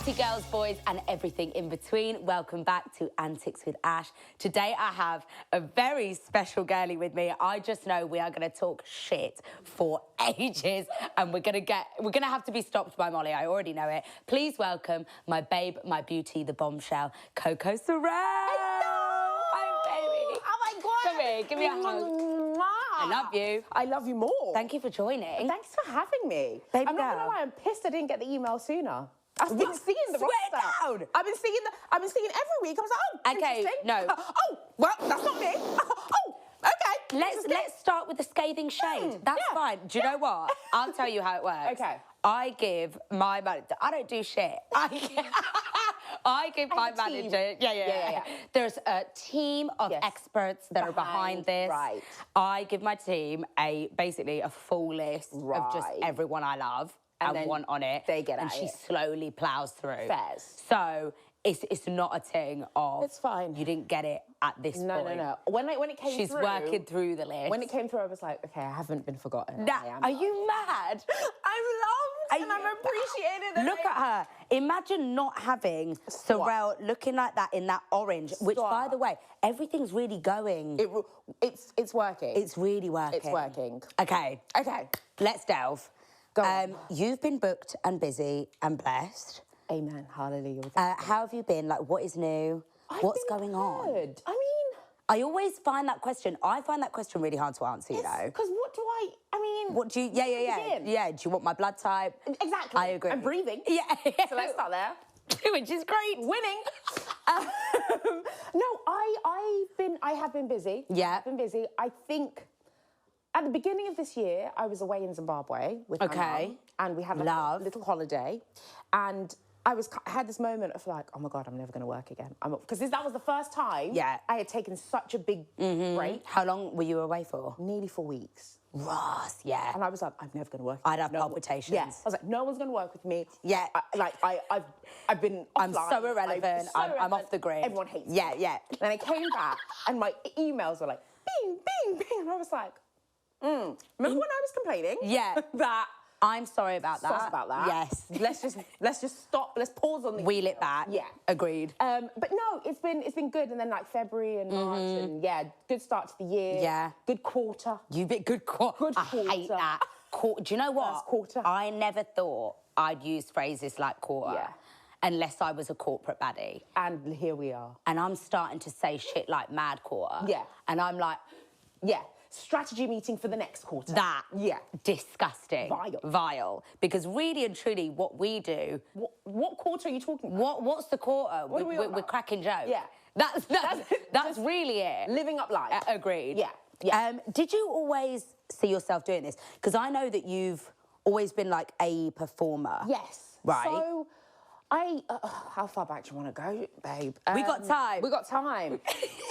Party girls, boys, and everything in between. Welcome back to Antics with Ash. Today I have a very special girlie with me. I just know we are going to talk shit for ages, and we're going to have to be stopped by Molly. I already know it. Please welcome my babe, my beauty, the bombshell, CocoSarel. Hi, baby. Oh my God. Come here, give me a hug. I love you. I love you more. Thank you for joining. Thanks for having me. Baby I'm not girl. gonna lie, I'm pissed I didn't get the email sooner. I've been seeing the Swear roster. down. I've been seeing every week. I was like, oh, Okay, interesting. no. Oh, well, that's not me. Oh, okay. Let's start with the scathing shade. That's yeah, fine. Do you know what? I'll tell you how it works. Okay. I give my manager. I don't do shit. I give my have a team. manager. Yeah. There's a team of Yes. experts that are behind this. right. I give my team basically a full list of just Right. everyone I love And and then want on it. they get and at she it. slowly plows through. Fairs. So it's not a thing of. It's fine. You didn't get it at this No. point. When it came She's through. working through the list. When it came through, I was like, okay, I haven't been forgotten. Nah, I am are loved. you mad? I'm loved and I'm appreciated. and Look at her. Imagine not having Sorel looking like that in that orange, which, by the way, everything's really going. It's working. It's really working. It's working. Okay. Okay. Let's delve. Go on. You've been booked and busy and blessed. Amen. Hallelujah. How have you been? Like, what is new? What's going on? Good. I mean, I always find that question. I find that question really hard to answer. You know. because what do I mean? What do you? Yeah. begin? Yeah. Do you want my blood type? Exactly. I agree. I'm breathing. Yeah. So let's start there. Which is great. Winning. No, I have been busy. Yeah. I've been busy. I think at the beginning of this year, I was away in Zimbabwe with my mum, and we had like a little holiday, and I had this moment of like, oh my God, I'm never going to work again. Because that was the first time I had taken such a big break. How long were you away for? Nearly 4 weeks. Ross, yeah. And I was like, I'm never going to work. I'd have palpitations. Yeah. I was like, no one's going to work with me. Yeah. I've been offline. I'm so irrelevant. I'm off the grid. Everyone hates me. Yeah. And I came back and my emails were like, bing, bing, bing. And I was like, remember when I was complaining? Yeah. That. I'm sorry about that. Sorry about that. Yes. Let's just stop. Let's pause on the Wheel it back. Yeah. Agreed. But no, it's been good. And then like February and March and good start to the year. Yeah. Good quarter. You bit good quarter. Good I hate quarter. that. Do you know what? First quarter. I never thought I'd use phrases like quarter. Yeah. Unless I was a corporate baddie. And here we are. And I'm starting to say shit like mad quarter. Yeah. And I'm like, yeah. Strategy meeting for the next quarter. that. Yeah. Disgusting. Vile. Because really and truly, what we do. What quarter are you talking about? What's the quarter? What are we on We're about? cracking jokes. Yeah. That's really it. Living up life. Agreed. Yeah. Did you always see yourself doing this? Because I know that you've always been like a performer. Yes. Right. So, how far back do you want to go, babe? We got time. We got time.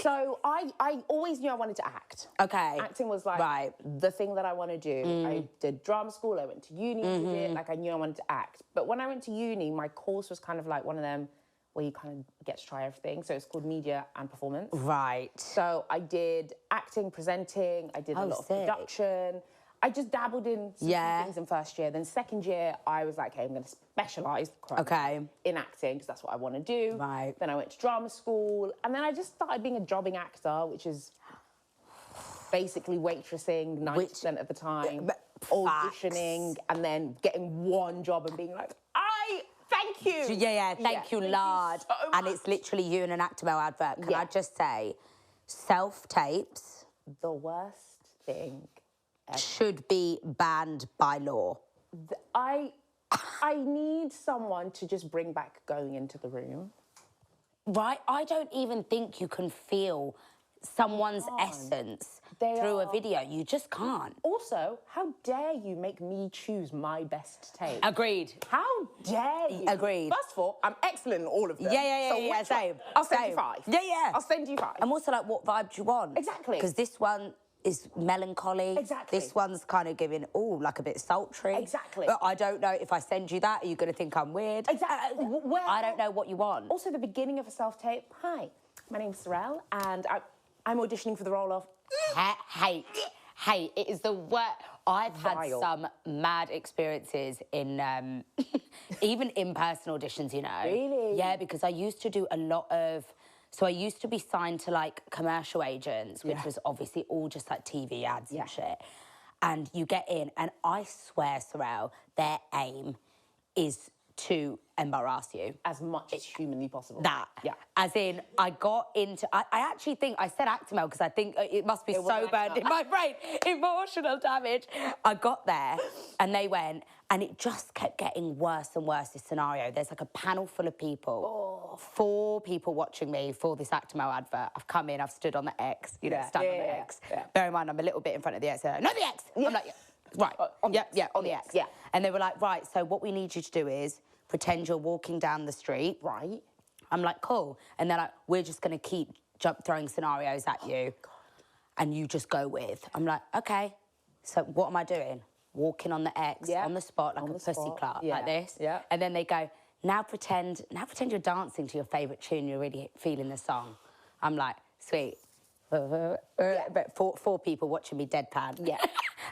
So I always knew I wanted to act. Okay. Acting was like the thing that I want to do. I did drama school, I went to uni, did it, like I knew I wanted to act. But when I went to uni, my course was kind of like one of them where you kind of get to try everything. So it's called media and performance. Right. So I did acting, presenting, I did a lot of production. I just dabbled in some things in first year. Then second year, I was like, okay, I'm going to specialise in acting because that's what I want to do. Right. Then I went to drama school. And then I just started being a jobbing actor, which is basically waitressing 90% of the time, auditioning, and then getting one job and being like, thank you. Thank you, Lord. So and it's literally you in an Actimel advert. Can I just say, self-tapes... the worst thing ever. Should be banned by law. I need someone to just bring back going into the room. Right? I don't even think you can feel someone's essence through a video. You just can't. Also, how dare you make me choose my best take? Agreed. How dare you? Agreed. First of all, I'm excellent in all of them. Yeah, same. I'll send you 5. Yeah. I'll send you 5. I'm also like, what vibe do you want? Exactly. Because this one is melancholy. Exactly. This one's kind of giving, like a bit sultry. Exactly. But I don't know if I send you that, are you going to think I'm weird? Exactly. I don't know what you want. Also, the beginning of a self-tape. Hi, my name's Sarel, and I'm auditioning for the role of... Hate. It is the worst. I've had some mad experiences in even in-person auditions, you know. Really? Yeah, because I used to do a lot of... So I used to be signed to, like, commercial agents, which was obviously all just, like, TV ads and shit. And you get in, and I swear, Sarel, their aim is to embarrass you. As much as humanly possible. That. Yeah. As in, I got into... I actually think... I said Actimel because I think it must be so burned in my brain. Emotional damage. I got there, and they went, and it just kept getting worse and worse, this scenario. There's, like, a panel full of people. 4 people watching me for this Actimel advert. I've come in, I've stood on the X, you know, stand on the X. Yeah. Bear in mind, I'm a little bit in front of the X. No, the X! I'm like, right, on the X. Yeah. And they were like, right, so what we need you to do is pretend you're walking down the street. Right. I'm like, cool. And they're like, we're just going to keep throwing scenarios at you. God. And you just go with. I'm like, okay. So what am I doing? Walking on the X, on the spot, like a pussy clut, like this. Yeah. And then they go, now pretend you're dancing to your favourite tune, you're really feeling the song. I'm like, sweet. But 4 people watching me deadpan. Yeah.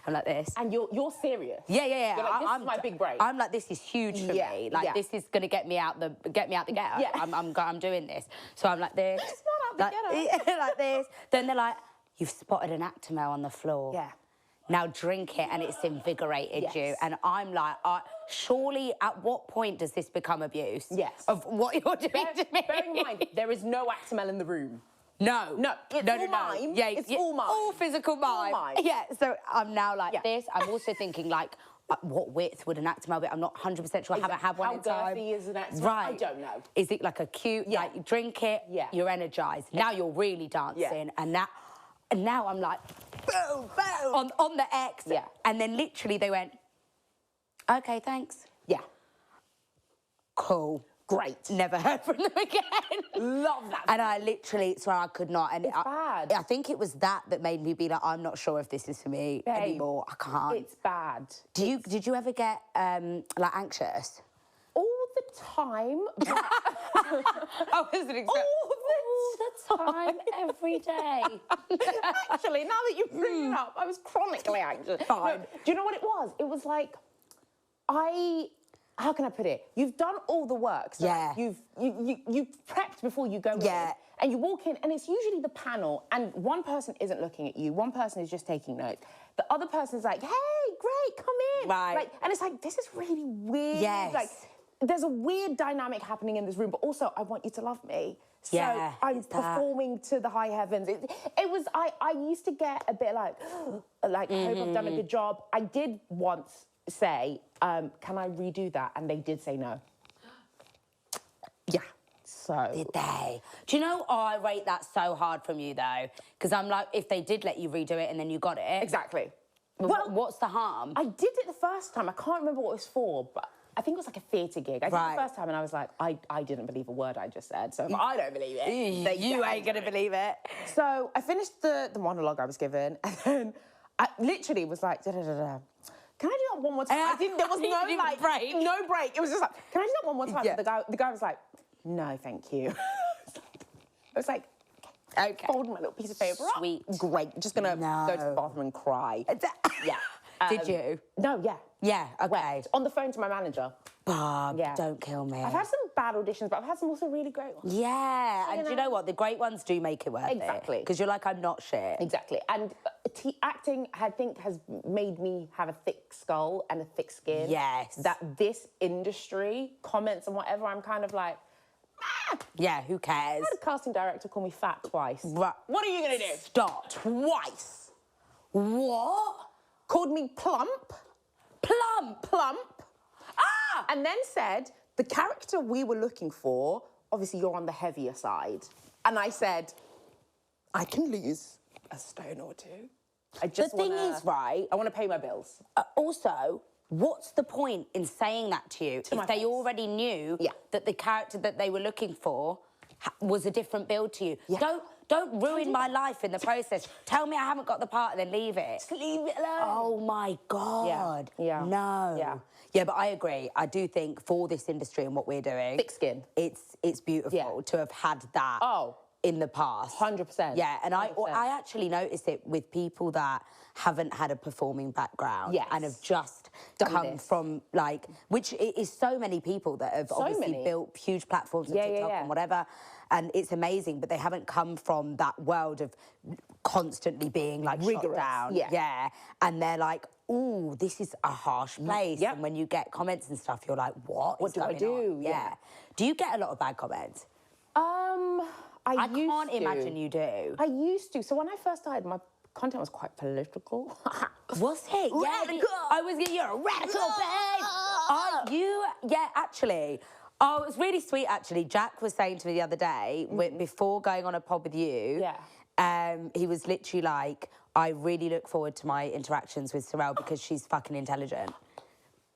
I'm like this. And you're serious. Yeah. You're like, this is my big break. I'm like, this is huge for me. Like, this is gonna get me out the ghetto. Yeah. I'm doing this. So I'm like this. It's not out the ghetto. Like this. Then they're like, you've spotted an Actimel on the floor. Yeah. Now drink it, and it's invigorated you. And I'm like, surely at what point does this become abuse? Yes. Of what you're doing to me? Bear in mind, there is no Actimel in the room. No. It's all mime. Yeah, it's all mime. All physical mime. All mime. Yeah, so I'm now like this. I'm also thinking, like, what width would an Actimel be? I'm not 100% sure. I haven't had one in time. How girthy is an Actimel? Right. I don't know. Is it like a cute, like, you drink it, you're energised. Now you're really dancing. And now I'm like, boom, boom, on the X. Yeah. And then literally they went, okay, thanks. Yeah. Cool. Great. Never heard from them again. Love that. And I literally swear I could not. And it's bad. I think it was that made me be like, I'm not sure if this is for me anymore. I can't. It's bad. Did you ever get like anxious? All the time. I wasn't expecting. All the time, every day. Actually, now that you bring it up, I was chronically anxious. No, do you know what it was? It was like, how can I put it? You've done all the work. So you've prepped before you go in. And you walk in, and it's usually the panel, and one person isn't looking at you. One person is just taking notes. The other person's like, hey, great, come in. Right. Like, and it's like, this is really weird. Yes. Like, there's a weird dynamic happening in this room, but also I want you to love me. So I'm performing to the high heavens. It was, I used to get a bit like I hope I've done a good job. I did once say, can I redo that? And they did say no. Yeah. So. Did they? Do you know, I rate that so hard from you, though. Because I'm like, if they did let you redo it and then you got it. Exactly. Well, what's the harm? I did it the first time. I can't remember what it was for, but I think it was like a theatre gig. I did it the first time, and I was like, I didn't believe a word I just said. So if I don't believe it, you ain't going to believe it. So I finished the monologue I was given, and then I literally was like, da-da-da-da. Can I do that one more time? There was no like break. No break. It was just like, can I do that one more time? Yeah. The guy was like, no, thank you. I was like, okay. Folding my little piece of paper up. Sweet. Great. Just gonna go to the bathroom and cry. Yeah. Did you? No, yeah. Yeah, okay. Wet. On the phone to my manager. Barb, don't kill me. I've had some bad auditions, but I've had some also really great ones. Yeah, and do you know what? The great ones do make it worth it. Exactly. Because you're like, I'm not shit. Exactly. And acting, I think, has made me have a thick skull and a thick skin. Yes. That this industry, comments and whatever, I'm kind of like, yeah, who cares? I had a casting director call me fat twice. Right. What are you going to do? Stop. Twice. What? Called me plump. Plump. Ah! And then said, the character we were looking for, obviously you're on the heavier side. And I said, I can lose a stone or two. I just the thing is, right? I want to pay my bills. Also, what's the point in saying that to you if they already knew that the character that they were looking for was a different build to you? Yeah. Don't ruin my life in the process. Tell me I haven't got the part and then leave it. Just leave it alone. Oh, my God. Yeah. No. Yeah. Yeah, but I agree. I do think for this industry and what we're doing... Thick skin. It's beautiful to have had that. Oh. in the past. 100%. Yeah, and 100%. I actually noticed it with people that haven't had a performing background and have just come from like, which is so many people that have obviously built huge platforms on TikTok and whatever, and it's amazing, but they haven't come from that world of constantly being like rigorous. Shot down. And they're like, ooh, this is a harsh place. And when you get comments and stuff, you're like, what do I do? Yeah. Do you get a lot of bad comments? I can't imagine you do. I used to. So when I first started, my content was quite political. Was it? Radical. You're a radical, babe. Actually. Oh, it was really sweet, actually. Jack was saying to me the other day, before going on a pod with you, he was literally like, I really look forward to my interactions with Sarel because she's fucking intelligent.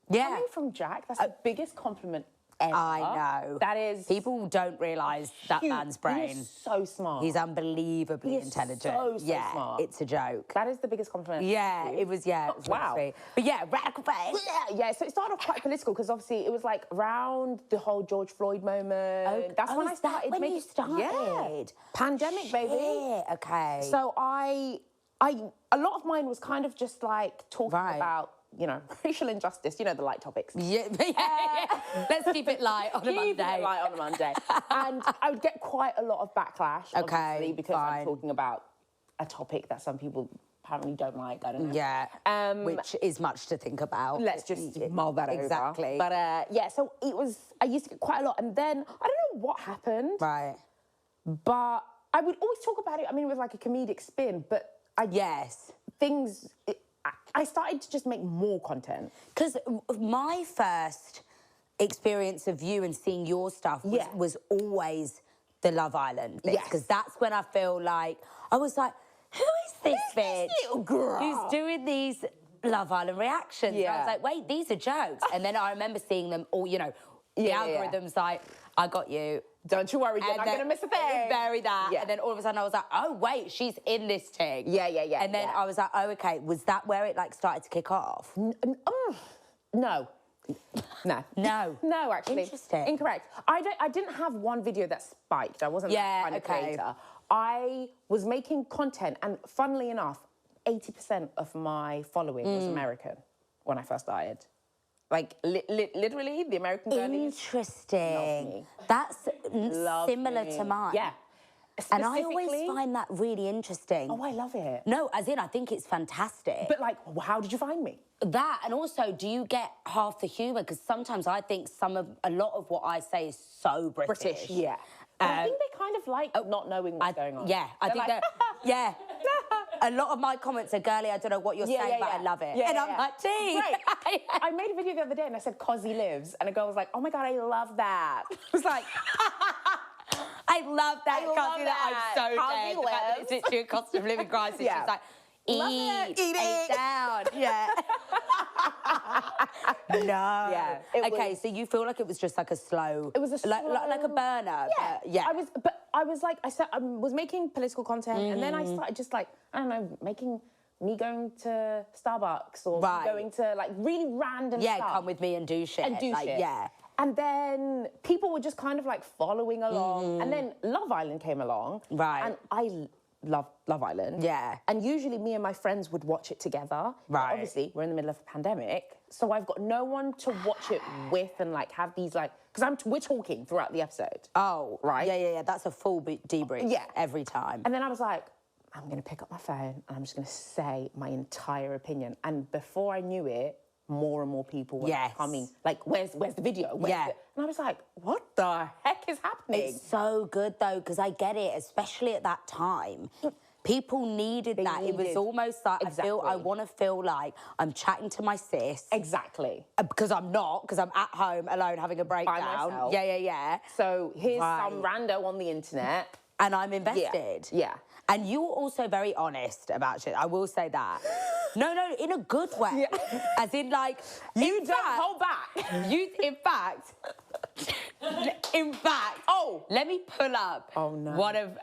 Yeah. Coming from Jack, that's the biggest compliment ever. I know. That is... People don't realise that man's brain. He is so smart. He's unbelievably intelligent. So smart. It's a joke. That is the biggest compliment. Yeah, it was, it was wow. Sweet. But yeah, radical face. Yeah, so it started off quite political because obviously it was like around the whole George Floyd moment. That's when I started making... you started? Yeah. Pandemic, baby. Yeah, okay. So a lot of mine was kind of just like talking about, you know, racial injustice, you know, the light topics. Yeah. Let's keep it light on a Monday. Keep it light on a Monday. And I would get quite a lot of backlash, obviously, because I'm talking about a topic that some people apparently don't like, I don't know. Yeah, which is much to think about. Let's just mull that over. Exactly. But yeah, so I used to get quite a lot. And then, I don't know what happened. Right. But I would always talk about it. I mean, it was like a comedic spin, but I started to just make more content. Because my first experience of you and seeing your stuff was always the Love Island bit. Because that's when I feel like, I was like, who is this bitch? Little girl who's doing these Love Island reactions? And I was like, wait, these are jokes. And then I remember seeing them all, you know, the algorithms like, I got you. Don't you worry, you're not going to miss a thing. Bury that. Yeah. And then all of a sudden I was like, oh, wait, she's in this thing. Yeah. And then I was like, oh, okay, was that where it like started to kick off? No. No, actually. Interesting. Incorrect. I didn't have one video that spiked. I wasn't that kind of creator. I was making content, and funnily enough, 80% of my following was American when I first started. Like, literally, the American girlies. Interesting. That's similar to mine. Yeah. And I always find that really interesting. Oh, I love it. No, as in, I think it's fantastic. But, like, how did you find me? That, and also, do you get half the humour? Because sometimes I think a lot of what I say is so British. Yeah. I think they kind of like not knowing what's going on. Yeah, I think yeah. A lot of my comments are, girly, I don't know what you're saying, but I love it. Yeah, and I'm like, gee. Right. I made a video the other day and I said, Cosy lives. And a girl was like, oh my God, I love that. I was like, I love that. I'm so dead. The fact that it's literally a cost of living crisis. She's like, eat it down. Yeah. No. Yeah. Okay, so you feel like it was just like a slow... It was a slow... Like a burner. Yeah. But, yeah. I was like, I was making political content and then I started just like, I don't know, making me going to Starbucks or me going to like really random stuff. Yeah, come with me and do shit. And do shit. Yeah. And then people were just kind of like following along. And then Love Island came along. Right. And I love Love Island. Yeah. And usually me and my friends would watch it together. Right. But obviously, we're in the middle of a pandemic. So I've got no one to watch it with and like have these like... Because we're talking throughout the episode. Oh. Right? Yeah. That's a full debrief. Yeah. Every time. And then I was like, I'm going to pick up my phone and I'm just going to say my entire opinion. And before I knew it, more and more people were coming. Like, where's the video? And I was like, what the heck is happening? It's so good, though, because I get it, especially at that time. People needed that. It was almost like, I want to feel like I'm chatting to my sis. Exactly. Because I'm not, because I'm at home alone having a breakdown. By myself. Yeah. So here's some rando on the internet. And I'm invested. Yeah. And you were also very honest about shit. I will say that. No, in a good way. Yeah. As in, like... You don't hold back. In fact... Oh! Let me pull up one of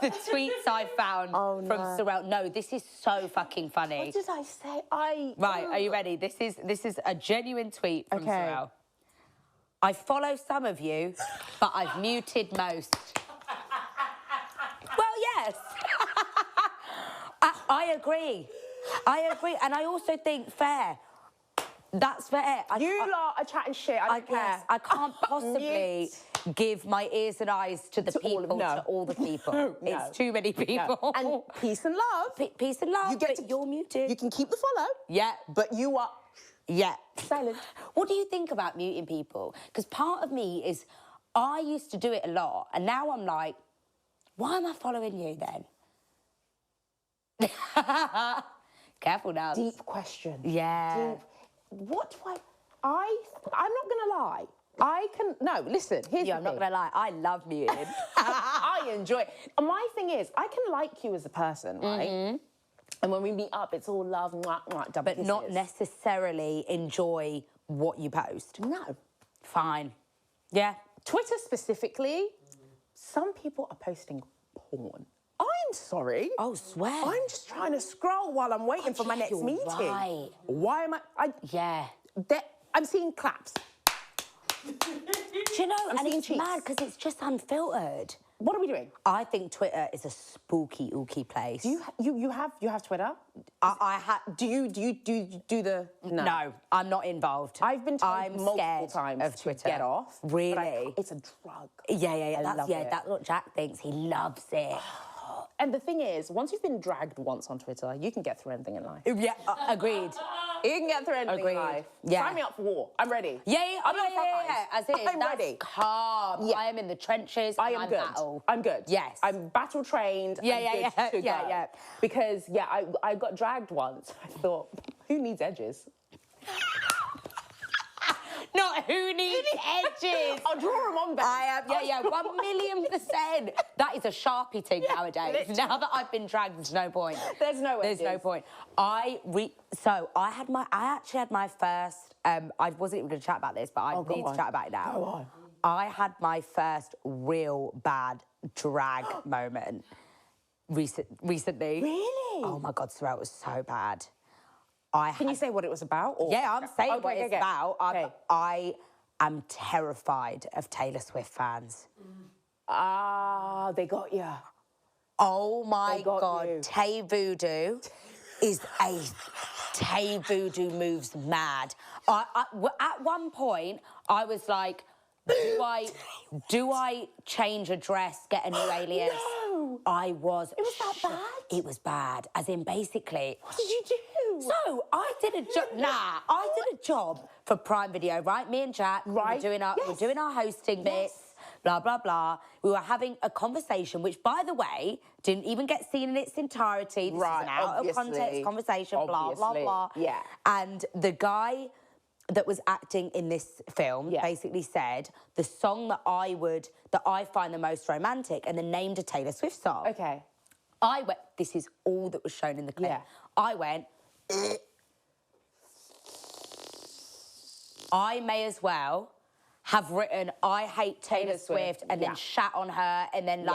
the tweets I found from Sarel. No, this is so fucking funny. What did I say? Right, are you ready? This is a genuine tweet from Sarel. I follow some of you, but I've muted most. I agree. And I also think fair. That's fair. You lot are chatting shit. I don't care. Guess I can't possibly give my ears and eyes to the people, to all the people. No. It's too many people. No. And peace and love. Peace and love, you're muted. You can keep the follow. Yeah. But you are... Yeah. Silent. What do you think about muting people? Because part of me is, I used to do it a lot, and now I'm like, why am I following you then? Careful now. Deep question. Yeah. Deep. What do I'm not going to lie. Listen, here's the I'm not thing. going to lie, I love muting. I enjoy it. And my thing is, I can like you as a person, right? And when we meet up, it's all love, mwah, mwah, double kisses. Not necessarily enjoy what you post. No. Fine. Yeah. Twitter specifically, some people are posting porn. I'm sorry. Oh, swear. I'm just trying to scroll while I'm waiting for my next meeting. Right. Why am I yeah. I'm seeing claps. Do you know, and it's cheeks. mad because it's just unfiltered. What are we doing? I think Twitter is a spooky, ooky place. Do you have Twitter? Do you do the No, I'm not involved. I've been told multiple times of Twitter. To get off. Really? It's a drug. Yeah. I love it. That's what Jack thinks. He loves it. And the thing is, once you've been dragged once on Twitter, you can get through anything in life. Yeah, agreed. You can get through anything in life. Yeah. Sign me up for war. I'm ready. Yeah. I'm on the front lines. As it is, I'm that's ready. calm. Yeah. I am in the trenches. I am I'm good. battle. I'm good. Yes. I'm battle trained. Yeah. Because I got dragged once. I thought, who needs edges? Not who needs edges. I'll draw them on, babe. I am, 1,000,000%. That is a Sharpie thing nowadays. literally. Now that I've been dragged, there's no point. There's no There's no point. I actually had my first, I wasn't even going to chat about this, but I need to chat about it now. Go on. I had my first real bad drag moment recently. Really? Oh my God, Sarel, it was so bad. Can you say what it was about? Or? Yeah, I'm saying what it's about. Okay. I am terrified of Taylor Swift fans. Ah, they got you. Oh my God, you. Tay Voodoo is a... Tay Voodoo moves mad. At one point, I was like, do I change a dress, get a new alias? No. I was... It was that bad? It was bad, as in basically... What did you do? So, I did a job... I did a job for Prime Video, right? Me and Jack, right. we're doing our hosting bits, blah, blah, blah. We were having a conversation, which, by the way, didn't even get seen in its entirety. This is an out-of-context conversation, blah, blah, blah. Yeah. And the guy that was acting in this film basically said the song that I find the most romantic, and then named a Taylor Swift song. Okay. I went, this is all that was shown in the clip. Yeah. I went, I may as well have written, I hate Taylor Swift, and then shat on her, and then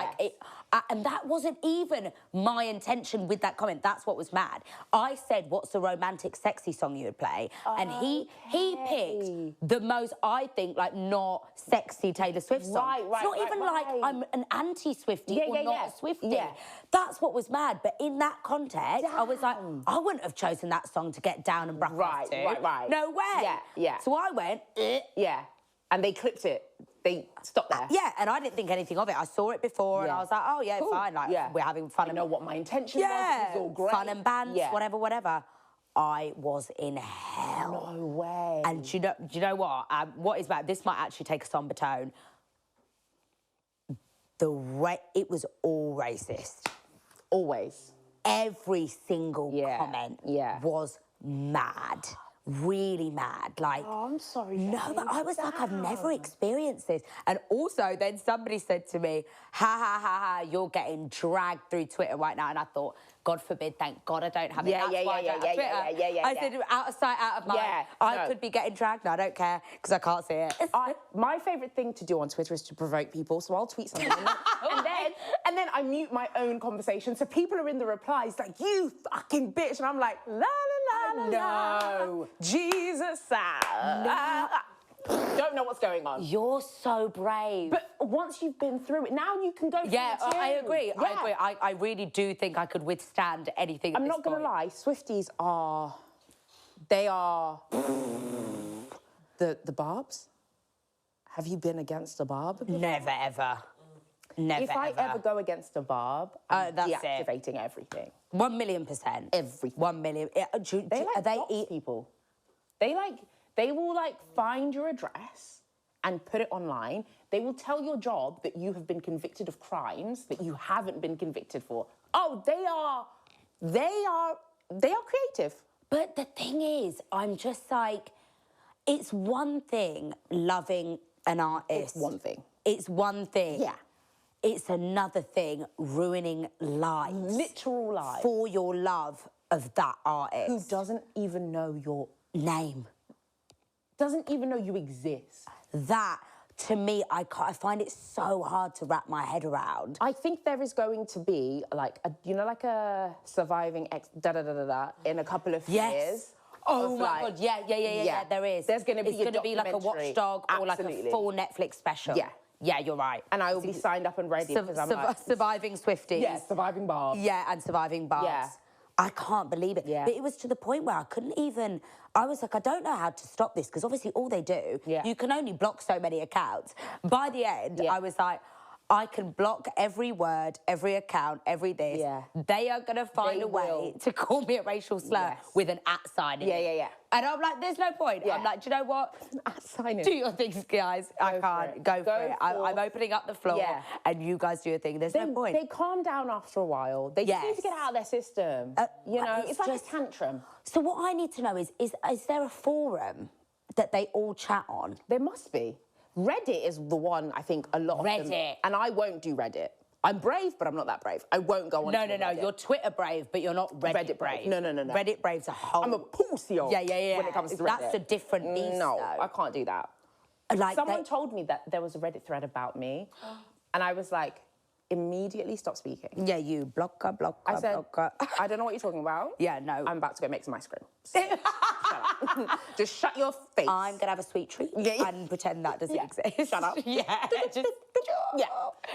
and that wasn't even my intention with that comment. That's what was mad. I said, what's the romantic, sexy song you would play? And he picked the most, I think, like, not sexy Taylor Swift song. Right, it's not even like I'm an anti-Swiftie or not a Swiftie. Yeah. That's what was mad. But in that context, I was like, I wouldn't have chosen that song to get down and brush off to. Right. No way. Yeah. So I went, Yeah. And they clipped it. They stopped there. Yeah, and I didn't think anything of it. I saw it before and I was like, oh, yeah, cool. Fine. Like, we're having fun. I know what my intention was. It was all great. Fun and bands, whatever. I was in hell. No way. And do you know what? What is bad? This might actually take a somber tone. It was all racist. Always. Every single comment was mad. Really mad, like... Oh, I'm sorry. No, but I was like, I've never experienced this. And also, then somebody said to me, ha, you're getting dragged through Twitter right now. And I thought, God forbid, thank God I don't have it. That's why I don't have Twitter. I said, out of sight, out of mind. I could be getting dragged. No, I don't care, because I can't see it. My favourite thing to do on Twitter is to provoke people, so I'll tweet something and then I mute my own conversation, so people are in the replies like, you fucking bitch, and I'm like, la, la, la, la, la. No. Jesus, don't know what's going on. You're so brave. But once you've been through it, now you can go through yeah, it too. I agree. Yeah. I agree. I really do think I could withstand anything. I'm not going to lie, Swifties are... They are... the barbs. Have you been against a barb? Never, ever. Never, If I ever go against a barb, I'm that's deactivating everything. 1,000,000%. Everything. 1 million. They like dox people. They will like find your address and put it online. They will tell your job that you have been convicted of crimes that you haven't been convicted for. Oh, they are creative. But the thing is, I'm just like, it's one thing loving an artist. It's one thing. It's one thing. Yeah. It's another thing ruining lives. Literal lives. For your love of that artist. Who doesn't even know your name. Doesn't even know you exist. That, to me, I find it so hard to wrap my head around. I think there is going to be like a surviving ex in a couple of years. Oh my God, yeah, there is. There's going to be It's going to be like a watchdog or like a full Netflix special. Yeah. Yeah, you're right. And I will be signed up and ready because I'm like... Surviving Swifties. Yeah, surviving barbs. Yeah, and surviving barbs. Yeah. I can't believe it. Yeah. But it was to the point where I couldn't even... I was like, I don't know how to stop this, because obviously all they do, you can only block so many accounts. By the end, I was like, I can block every word, every account, every this. Yeah. They are going to find a way to call me a racial slur with an @ sign in it. Yeah. And I'm like, there's no point. I'm like, do you know what? Sign in. Do your things, guys. I can't. Go for it. I'm opening up the floor and you guys do your thing. There's no point. They calm down after a while. They just need to get out of their system. You know, it's like a tantrum. So what I need to know is there a forum that they all chat on? There must be. Reddit is the one, I think, a lot of them... Reddit. And I won't do Reddit. I'm brave, but I'm not that brave. I won't go on No. Reddit. You're Twitter brave, but you're not Reddit brave. No. Reddit brave's a whole... I'm a pussy yeah. when it comes to Reddit. That's a different beast, No, though. I can't do that. Like Someone told me that there was a Reddit thread about me, and I was like, immediately stop speaking. Yeah, you blocker. I said, blocker. I don't know what you're talking about. Yeah, no. I'm about to go make some ice cream. So, shut up. Just shut your face. I'm going to have a sweet treat and pretend that doesn't exist. Shut up. Yeah, just... Yeah.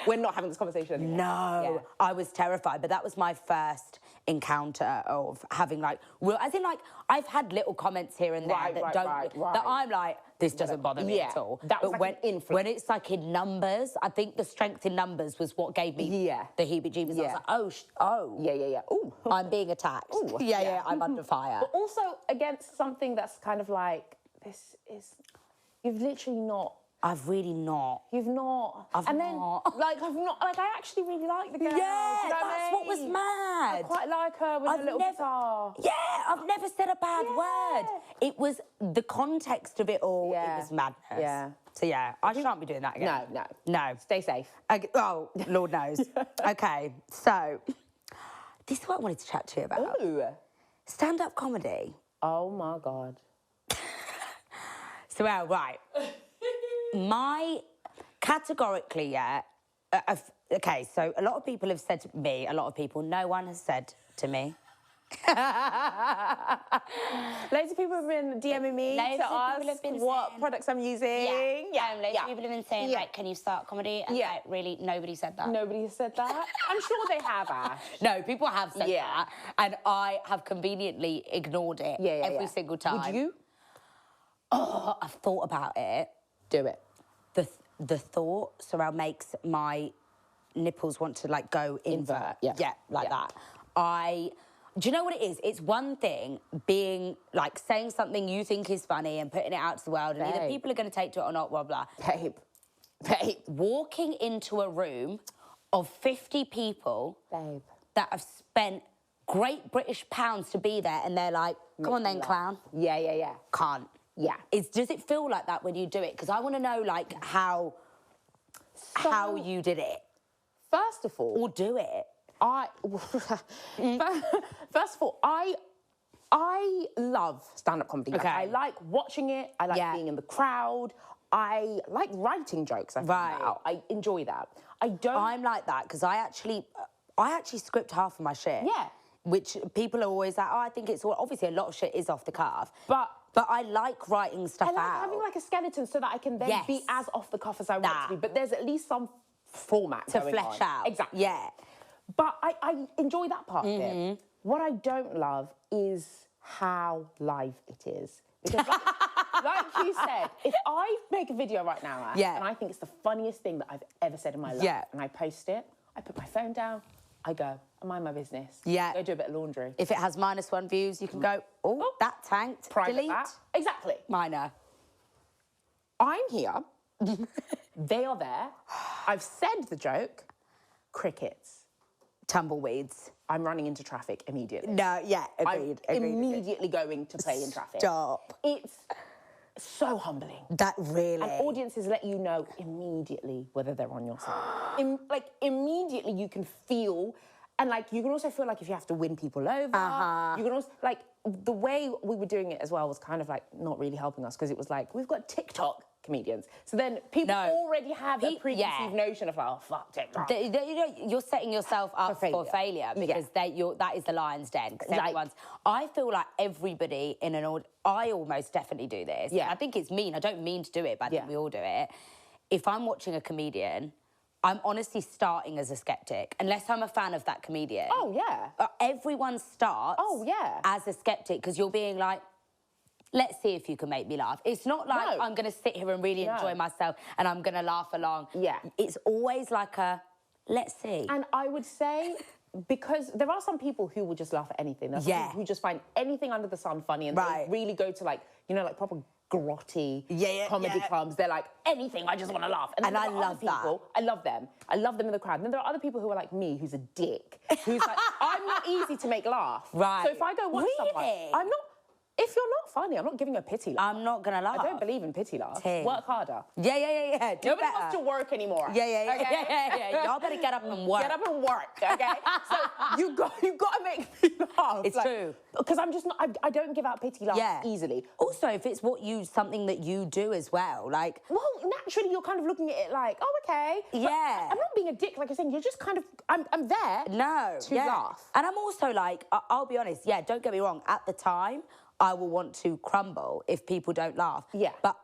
We're not having this conversation anymore. No. Yeah. I was terrified, but that was my first encounter of having like real, as in like I've had little comments here and there that I'm like, this doesn't bother me at all. That was but like when it's like in numbers, I think the strength in numbers was what gave me the heebie-jeebies. I was like, oh. Yeah. Ooh. I'm being attacked. Ooh. Yeah, I'm under fire. But also against something that's kind of like, this is, you've literally not. I've really not. You've not. I've not. I actually really like the girl. Yeah, do you know that's what was mad. I quite like her with a little guitar. Yeah, I've never said a bad word. It was the context of it all. It was madness. Yeah. So yeah, I shan't be doing that again. No. Stay safe. Oh, Lord knows. Okay, so this is what I wanted to chat to you about. Ooh. Stand-up comedy. Oh my God. So, right. Categorically, okay, so a lot of people have said to me, no one has said to me. Loads of people have been DMing me to ask what products I'm using. Loads of people have been saying, like, can you start comedy? And like, really, nobody said that. Nobody has said that? I'm sure they have, Ash. No, people have said that, and I have conveniently ignored it every single time. Would you? Oh, I've thought about it. Do it. The thought, Sarel, makes my nipples want to like go invert. Yeah, like that. Do you know what it is? It's one thing being like saying something you think is funny and putting it out to the world, and either people are going to take to it or not, blah, blah. Babe. Walking into a room of 50 people that have spent great British pounds to be there, and they're like, come on then, clown. Yeah. Can't. Yeah. Does it feel like that when you do it? Because I want to know, like, how you did it. First of all... Or do it. First of all, I love stand-up comedy. Okay. I like watching it. I like being in the crowd. I like writing jokes. I enjoy that. I'm like that, because I actually script half of my shit. which people are always like, oh, I think it's all, obviously a lot of shit is off the cuff. But I like writing stuff out. I like having like a skeleton so that I can then be as off the cuff as I want to be. But there's at least some format to flesh out. Exactly. Yeah. But I enjoy that part of it. What I don't love is how live it is. Because like you said, if I make a video right now, Ash, and I think it's the funniest thing that I've ever said in my life, and I post it, I put my phone down, I go, I mind my business. Yeah. Go do a bit of laundry. If it has -1 views, you can go, oh, that tanked. Private delete. that. Exactly. Minor. I'm here. They are there. I've said the joke. Crickets. Tumbleweeds. I'm running into traffic immediately. No, yeah, agreed. I'm immediately going to play in traffic. Stop. It's so humbling. That really. And audiences let you know immediately whether they're on your side. Immediately you can feel, and like you can also feel like if you have to win people over. You can also, like, the way we were doing it as well was kind of like not really helping us because it was like, we've got TikTok comedians. So then people already have a preconceived notion of, oh, fuck TikTok. You're setting yourself up for failure because that is the lion's den. Because I feel like everybody in an audience, I almost definitely do this. Yeah. I think it's mean. I don't mean to do it, but I think we all do it. If I'm watching a comedian, I'm honestly starting as a skeptic, unless I'm a fan of that comedian. Oh, yeah. Everyone starts as a skeptic because you're being like, let's see if you can make me laugh. It's not like I'm going to sit here and really enjoy myself and I'm going to laugh along. Yeah. It's always like a, let's see. And I would say, because there are some people who will just laugh at anything. There's some people who just find anything under the sun funny and they really go to like, you know, like proper grotty comedy clubs. They're like, anything, I just want to laugh. And I love people. I love them. I love them in the crowd. And then there are other people who are like me, who's a dick, who's like, I'm not easy to make laugh. Right. So if I go watch someone, I'm not, if you're not funny, I'm not giving you a pity laugh. I'm not going to laugh. I don't believe in pity laughs. Work harder. Yeah. Nobody wants to work anymore. Yeah. Y'all better get up and work. Get up and work, okay? So you got to make me laugh. It's true. Because I'm just not, I don't give out pity laughs easily. Also, if it's something that you do as well, like... Well, naturally, you're kind of looking at it like, oh, okay. Yeah. I'm not being a dick, like you're saying. You're just kind of, I'm there to laugh. And I'm also like, I'll be honest, don't get me wrong. At the time, I will want to crumble if people don't laugh. Yeah. But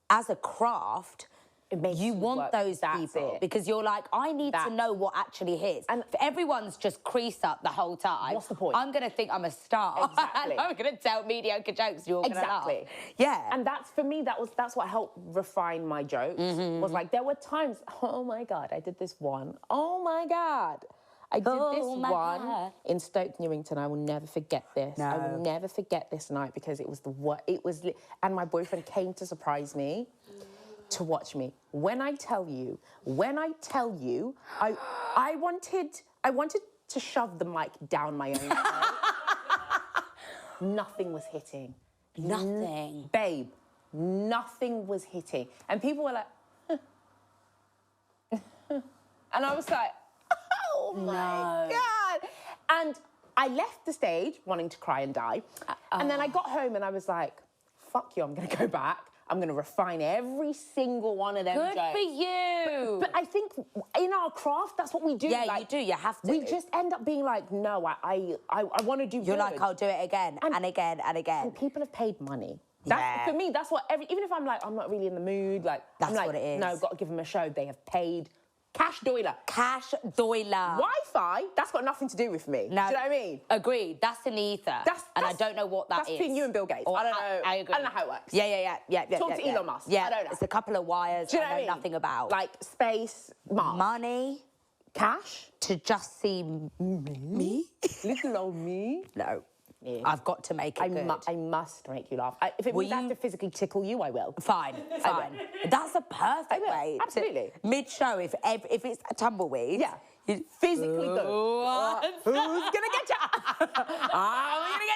as a craft, you want those people because you're like, I need to know what actually hits. And if everyone's just crease up the whole time, what's the point? I'm going to think I'm a star. Exactly. And I'm going to tell mediocre jokes. You're going to laugh. Yeah. And that's, for me, that's what helped refine my jokes. Was like, there were times, oh my God, I did this one. Oh my God. I did this one in Stoke Newington. I will never forget this. I will never forget this night because it was and my boyfriend came to surprise me to watch me. When I tell you, I wanted to shove the mic down my own throat. Nothing was hitting. Nothing. Babe, nothing was hitting. And people were like, and I was like, oh my God. And I left the stage wanting to cry and die. And then I got home and I was like, fuck you, I'm going to go back. I'm going to refine every single one of them jokes. Good for you. But I think in our craft, that's what we do. Yeah, like, you do. You have to. We just end up being like, no, I want to do good. You're like, I'll do it again and again and again. And people have paid money. For me, that's what even if I'm like, I'm not really in the mood, like, that's I'm like, what it is. No, got to give them a show. They have paid. Cash doiler. Cash doiler. Wi-Fi, that's got nothing to do with me. No, do you know what I mean? Agreed. That's in the ether. And I don't know what that is. That's between you and Bill Gates. I don't know. I agree. I don't know how it works. Yeah. Talk to Elon Musk. Yeah, I don't know. It's a couple of wires do you know I know nothing about. Like space, Mars. Money. Cash. To just see me. Little old me. No. Yeah. I've got to make it good. I must make you laugh. If it means I have to physically tickle you, I will. Fine. That's a perfect way. Absolutely. Mid-show, if it's a tumbleweed. Yeah. You physically go. Who's gonna get you? I'm gonna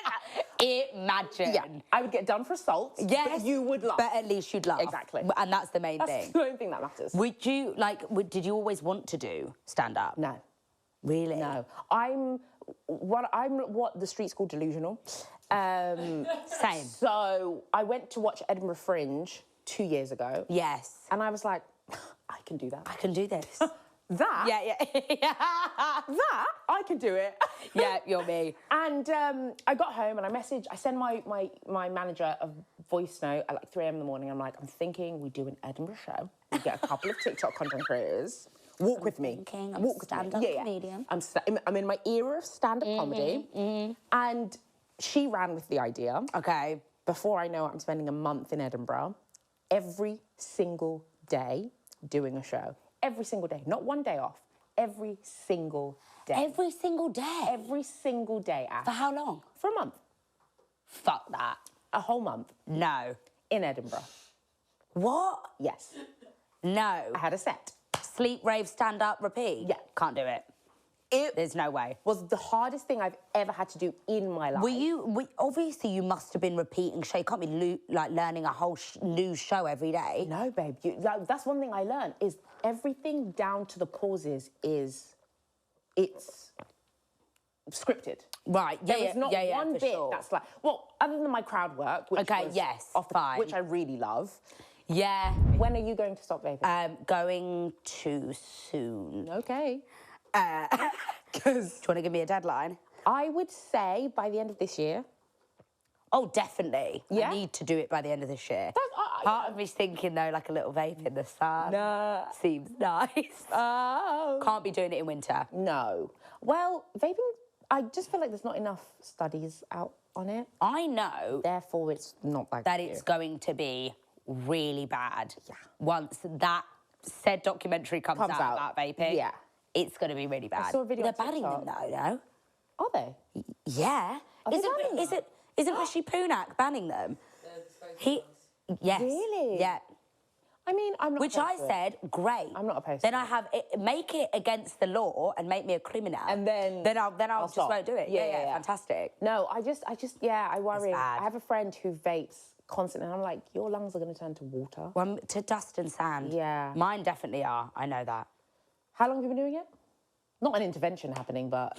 get you. Imagine. Yeah. I would get done for assault. Yes. But you would laugh. But at least you'd laugh. Exactly. And that's the main thing. That's the only thing that matters. Did you always want to do stand-up? No. Really? No. I'm what the streets call delusional. Same. So I went to watch Edinburgh Fringe 2 years ago. Yes. And I was like, I can do that. I can do this. that. Yeah. That, I can do it. Yeah, you're me. And I got home and I sent my manager a voice note at like 3 a.m. in the morning. I'm like, I'm thinking we do an Edinburgh show. We get a couple of TikTok content creators. Walk with me. I'm a stand-up comedian. I'm in my era of stand-up comedy. And she ran with the idea. Okay. Before I know it, I'm spending a month in Edinburgh every single day doing a show. Every single day. Not one day off. Every single day. Every single day? Every single day, Ash. For how long? For a month. Fuck that. A whole month. No. In Edinburgh. What? Yes. No. I had a set. Sleep, rave, stand up, repeat? Yeah. Can't do it. There's no way. Was the hardest thing I've ever had to do in my life. Obviously you must have been repeating show. You can't be learning a whole new show every day. No, babe. That's one thing I learned is everything down to the pauses it's scripted. Right, yeah, There is not one bit sure. that's like, well, other than my crowd work, which fine. which I really love. Yeah. When are you going to stop vaping? Going too soon. Okay. Do you want to give me a deadline? I would say by the end of this year. Oh, definitely. Yeah? I need to do it by the end of this year. Part of me's thinking, though, like a little vape in the sun. No. Seems nice. Oh. Can't be doing it in winter. No. Well, vaping, I just feel like there's not enough studies out on it. I know. Therefore, it's not that it's going to be really bad. Yeah. Once that said documentary comes out about vaping. Yeah. It's going to be really bad. I saw a video They're on banning them, TikTok. though, no? Are they? Yeah. Isn't Rishi Punak banning them? Yes. Really? Yeah. I mean, I'm not Which I said, great. I'm not opposed Then to I have make it against the law and make me a criminal. And then I'll just won't do it. Yeah. Fantastic. No, I worry. bad. I have a friend who vapes constantly, and I'm like, your lungs are going to turn to water. Well, to dust and sand. Yeah. Mine definitely are. I know that. How long have you been doing it? Not an intervention happening, but...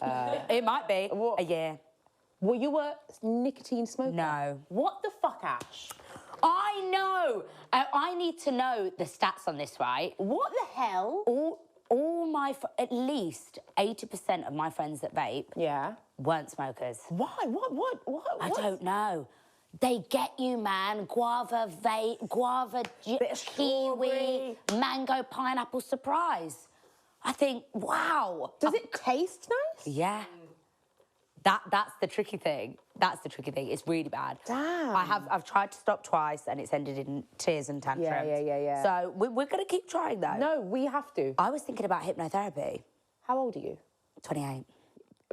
It might be. What? A year. Well, you were nicotine smoker? No. What the fuck, Ash? I know. I need to know the stats on this, right? What the hell? All my... At least 80% of my friends that vape weren't smokers. Why? What? I don't know. They get you, man. Guava vape, guava kiwi, mango pineapple surprise. I think, wow. Does it taste nice? Yeah. That's the tricky thing. That's the tricky thing. It's really bad. Damn. I've tried to stop twice and it's ended in tears and tantrums. Yeah. So we're going to keep trying, though. No, we have to. I was thinking about hypnotherapy. How old are you? 28.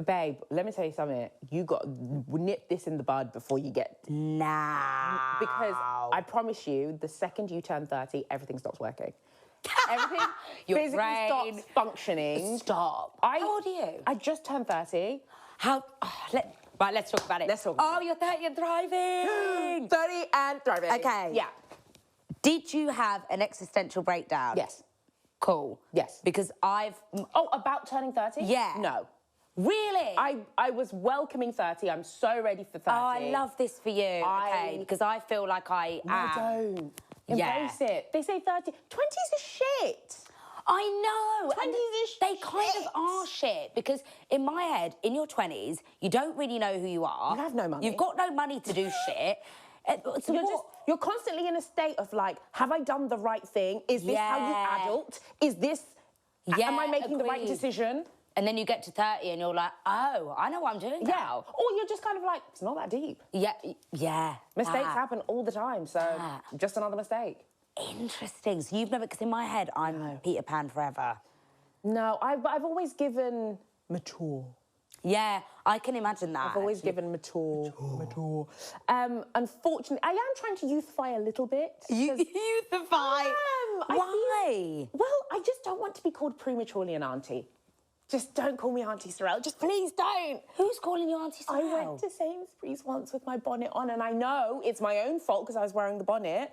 Babe, let me tell you something. You got to nip this in the bud before you get... Nah. Because I promise you, the second you turn 30, everything stops working. Everything Your physically brain stops functioning. Stop. How old are you? I just turned 30. Right, let's talk about it. Let's talk about it. You're 30 and thriving. 30 and thriving. Okay. Yeah. Did you have an existential breakdown? Yes. Cool. Yes. Because I've... Oh, about turning 30? Yeah. No. Really? I was welcoming 30. I'm so ready for 30. Oh, I love this for you. Okay, because I feel like I am. No, don't. Embrace it. They say 30. 20s are shit. I know. 20s is They kind of are shit because in my head, in your 20s, you don't really know who you are. You have no money. You've got no money to do shit. So you're constantly in a state of like, have I done the right thing? Is this how you adult? Is this, am I making the right decision? And then you get to 30 and you're like, oh, I know what I'm doing now. Or you're just kind of like, it's not that deep. Yeah. Mistakes happen all the time, so just another mistake. Interesting. So you've never, because in my head, I'm Peter Pan forever. No, I've always given mature. Yeah, I can imagine that. I've always given mature. Unfortunately, I am trying to youthify a little bit. Youthify? Why? Well, I just don't want to be called prematurely an auntie. Just don't call me Auntie Sarel. Just please don't. Who's calling you Auntie Sarel? I went to Sainsbury's once with my bonnet on, and I know it's my own fault because I was wearing the bonnet.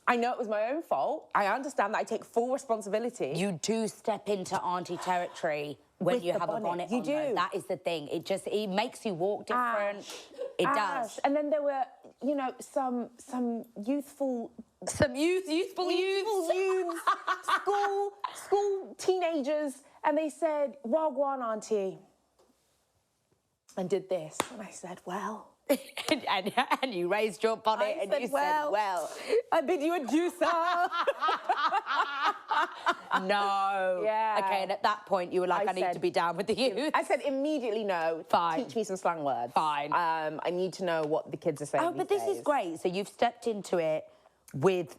I know it was my own fault. I understand that I take full responsibility. You do step into auntie territory when you have a bonnet you on, do. though. That is the thing. It makes you walk different. It does. And then there were, you know, some youthful... Youthful youths. school teenagers, and they said, well, go on, auntie, and did this. And I said, well... and you raised your bonnet and you said, well, I bid you adieu, sir. No. Yeah. Okay, and at that point you were like, I need to be down with the youth. I said immediately no. Fine. Teach me some slang words. Fine. I need to know what the kids are saying. Oh, but this is great. So you've stepped into it with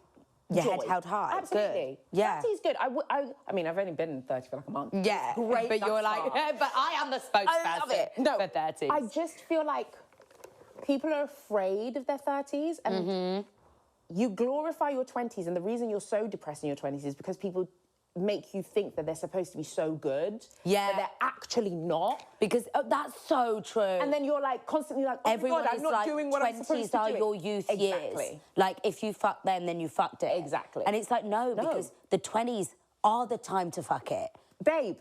your head held high. Absolutely. Good. Yeah. 30 is good. I mean, I've only been in 30 for like a month. Yeah. Great. But you're like, but I am the spokesperson for 30s. I just feel like people are afraid of their 30s, and you glorify your 20s, and the reason you're so depressed in your 20s is because people make you think that they're supposed to be so good, but they're actually not. Because that's so true. And then you're like constantly like, oh everyone my God, I'm not like, doing what I'm supposed to do. 20s are your youth Exactly. years. Like, if you fuck them, then you fucked it. Exactly. And it's like, no, because the 20s are the time to fuck it. Babe,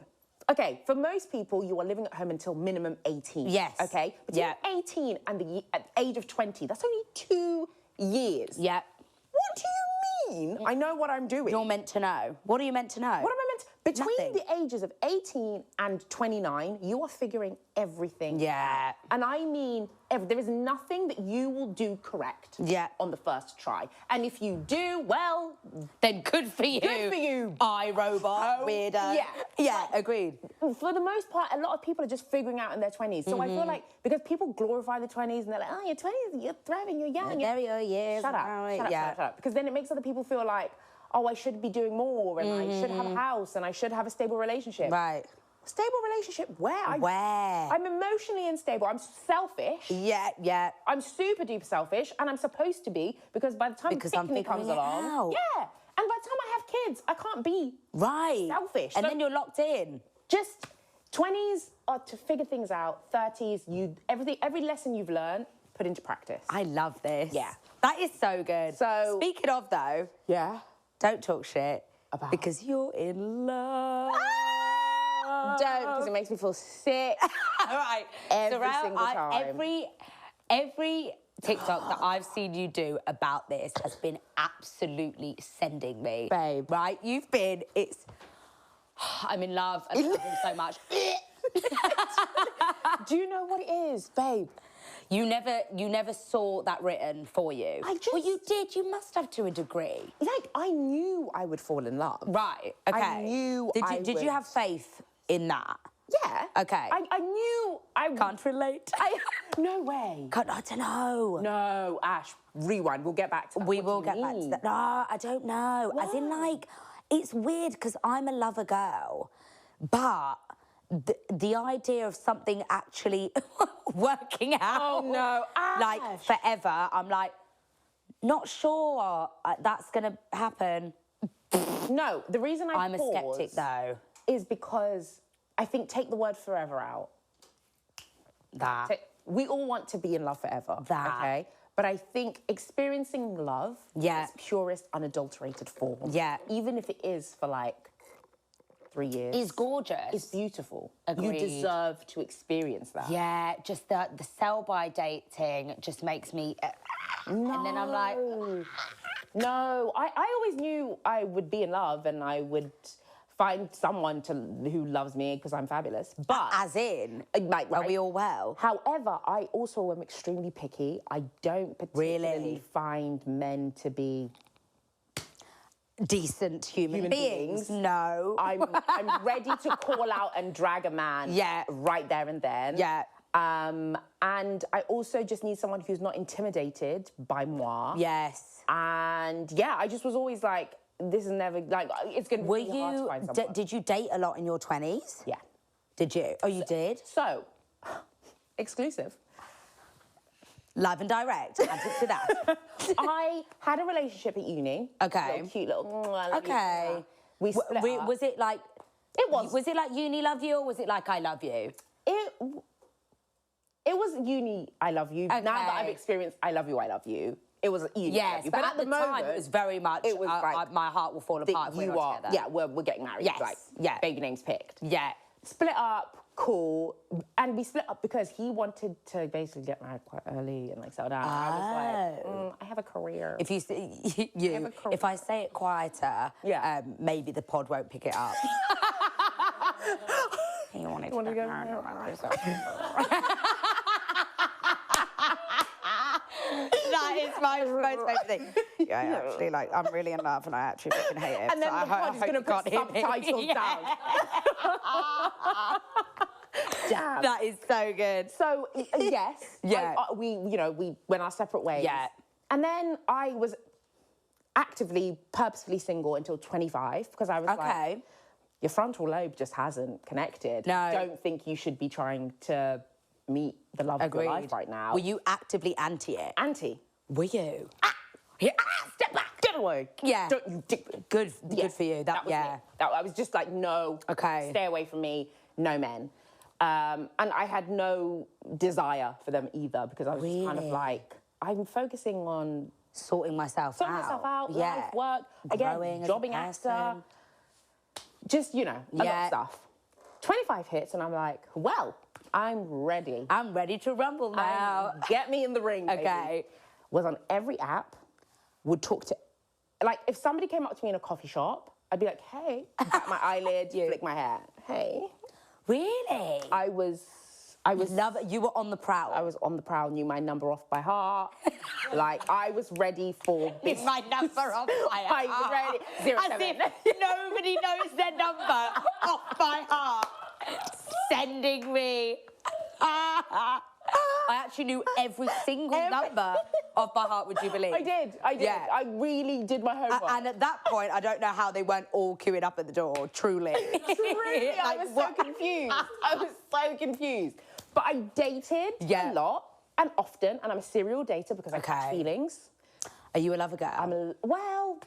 okay, for most people, you are living at home until minimum 18. Yes. Okay? Between 18 and the age of 20, that's only 2 years. Yeah. What do you mean? I know what I'm doing. You're meant to know. What are you meant to know? What am I meant to... Between Nothing. the ages of 18 and 29, you are figuring everything out. And I mean, there is nothing that you will do correct on the first try. And if you do, well... Then good for you. Good for you. iRobot, weirdo. Yeah, agreed. For the most part, a lot of people are just figuring out in their 20s. So I feel like, because people glorify the 20s and they're like, oh, your 20s, you're thriving, you're young. There we are, years. Shut up. Because then it makes other people feel like, oh, I should be doing more, and I should have a house, and I should have a stable relationship. Right. Stable relationship? Where? Where? I'm emotionally unstable. I'm selfish. Yeah. I'm super duper selfish, and I'm supposed to be, because by the time Pick-Me comes along... Yeah. And by the time I have kids, I can't be selfish. And then you're locked in. Just 20s are to figure things out. 30s, every lesson you've learned, put into practice. I love this. Yeah. That is so good. So... Speaking of, though... Yeah? Don't talk shit. About? Because you're in love. Don't, because it makes me feel sick. All right. Every single time. Every TikTok that I've seen you do about this has been absolutely sending me. Babe. Right? I'm in love. I love him so much. Do you know what it is, babe? You never saw that written for you. Well, you did. You must have to a degree. Like, I knew I would fall in love. Right. Okay. I knew Did you have faith in that? Yeah. Okay. I knew I... Can't relate. No way. I don't know. No, Ash, rewind. We'll get back to that. We will get back to that. No, I don't know. Why? As in, like, it's weird because I'm a lover girl, but... The idea of something actually working out, oh no, Ash. like forever, I'm like, not sure that's gonna happen. No, the reason I'm a skeptic though is because I think take the word forever out. We all want to be in love forever. Okay. But I think experiencing love in its purest, unadulterated form, even if it is for like 3 years, is gorgeous. It's beautiful. Agreed. You deserve to experience that. Yeah, just the sell-by dating just makes me... No. And then I'm like... No, I always knew I would be in love and I would find someone who loves me because I'm fabulous. But... As in? Like, are we all well? However, I also am extremely picky. I don't particularly find men to be... decent human beings. No. I'm ready to call out and drag a man right there and then. Yeah. And I also just need someone who's not intimidated by moi. Yes. And yeah, I just was always like, this is never, like, it's going to be really hard to find someone. Did you date a lot in your 20s? Yeah. Did you? Oh, you did? So, exclusive. Live and direct. Antics with Ash. I had a relationship at uni. Okay. Cute little... Okay. We split up. Was it like... It was. Was it like uni love you or was it like I love you? It was uni I love you. Okay. Now that I've experienced I love you, it was easy. Yes, but at the time it was very much. It was like my heart will fall apart if we're not together. Yeah, we're getting married. Yes. Like, yeah. Baby name's picked. Yeah. Split up, cool, and we split up because he wanted to basically get married quite early and like settle down. I was like, I have a career. If if I say it quieter, maybe the pod won't pick it up. You wanted to get married. That is my most favourite thing. Yeah, I actually, like, I'm really in love and I actually fucking hate it. And then so the pod is going to put subtitles down. Damn. That is so good. So, yes. Yeah. We went our separate ways. Yeah. And then I was actively, purposefully single until 25 because I was like, your frontal lobe just hasn't connected. No. I don't think you should be trying to meet the love of your life right now. Were you actively anti it? Anti. Were you? Step back, get away. Yeah. Don't you Good for you. That was me. I was just like, no. Okay. Stay away from me. No men. And I had no desire for them either because I was just kind of like, I'm focusing on sorting myself out. Life, work, again, jobbing actor. Just, a lot of stuff. 25 hits and I'm like, well, I'm ready. I'm ready to rumble now. Get me in the ring, baby. Okay. Was on every app, would talk to... Like, if somebody came up to me in a coffee shop, I'd be like, hey, bat my eyelid, flick my hair. Hey. Really? I was... Love it. You were on the prowl. I was on the prowl, knew my number off by heart. Like, I was ready for this. My number off by heart. I was ready. 07. As if nobody knows their number off by heart. Sending me. I actually knew every single number off by heart, would you believe? I did. Yeah. I really did my homework. And at that point, I don't know how they weren't all queuing up at the door, truly. Truly, I was so confused. But I dated a lot and often, and I'm a serial dater because I catch feelings. Are you a lover girl? Well...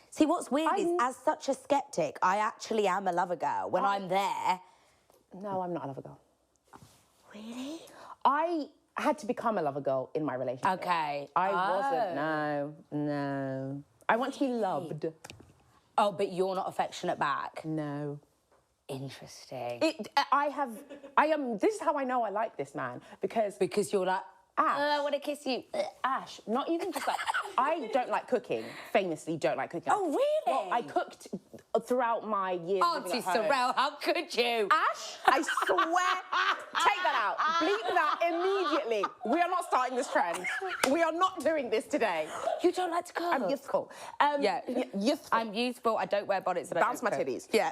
See, what's weird is, as such a skeptic, I actually am a lover girl. When I'm there... No, I'm not a lover girl. Really? I had to become a lover girl in my relationship. Okay. I wasn't, no. I want to be loved. Oh, but you're not affectionate back? No. Interesting. This is how I know I like this man, because you're like, Ash. I want to kiss you. Ash, not even just like, I don't like cooking, famously don't like cooking. Oh, really? Well, I cooked throughout my years living at home. CocoSarel, how could you? Ash, I swear, take that out. Bleep that immediately. We are not starting this trend. We are not doing this today. You don't like to cook? I'm youthful. Youthful. I'm youthful. I don't wear bonnets. Bounce my titties. Yeah.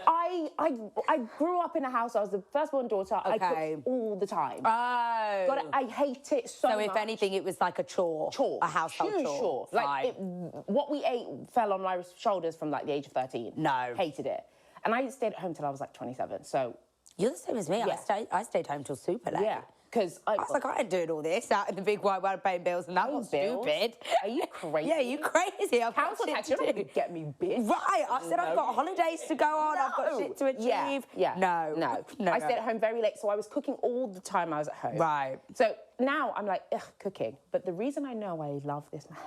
I grew up in a house. I was the firstborn daughter. I cooked all the time. Oh. God, I hate it so much. So if anything, it was like a chore. A household chore. Like, what we ate fell on my shoulders from like the age of 13. No. Hated it. And I stayed at home till I was like 27, so... You're the same as me. Yeah. I stayed home till super late. Yeah. Because I was like, I ain't doing all this out in the big wide world paying bills, and that was stupid. Are you crazy? Yeah, you crazy. Council tax, you're not going to get me, bitch. Right, I said I've got holidays to go on, I've got shit to achieve. Yeah. No. I stayed at home very late, so I was cooking all the time I was at home. Right. So now I'm like, ugh, cooking. But the reason I know I love this man...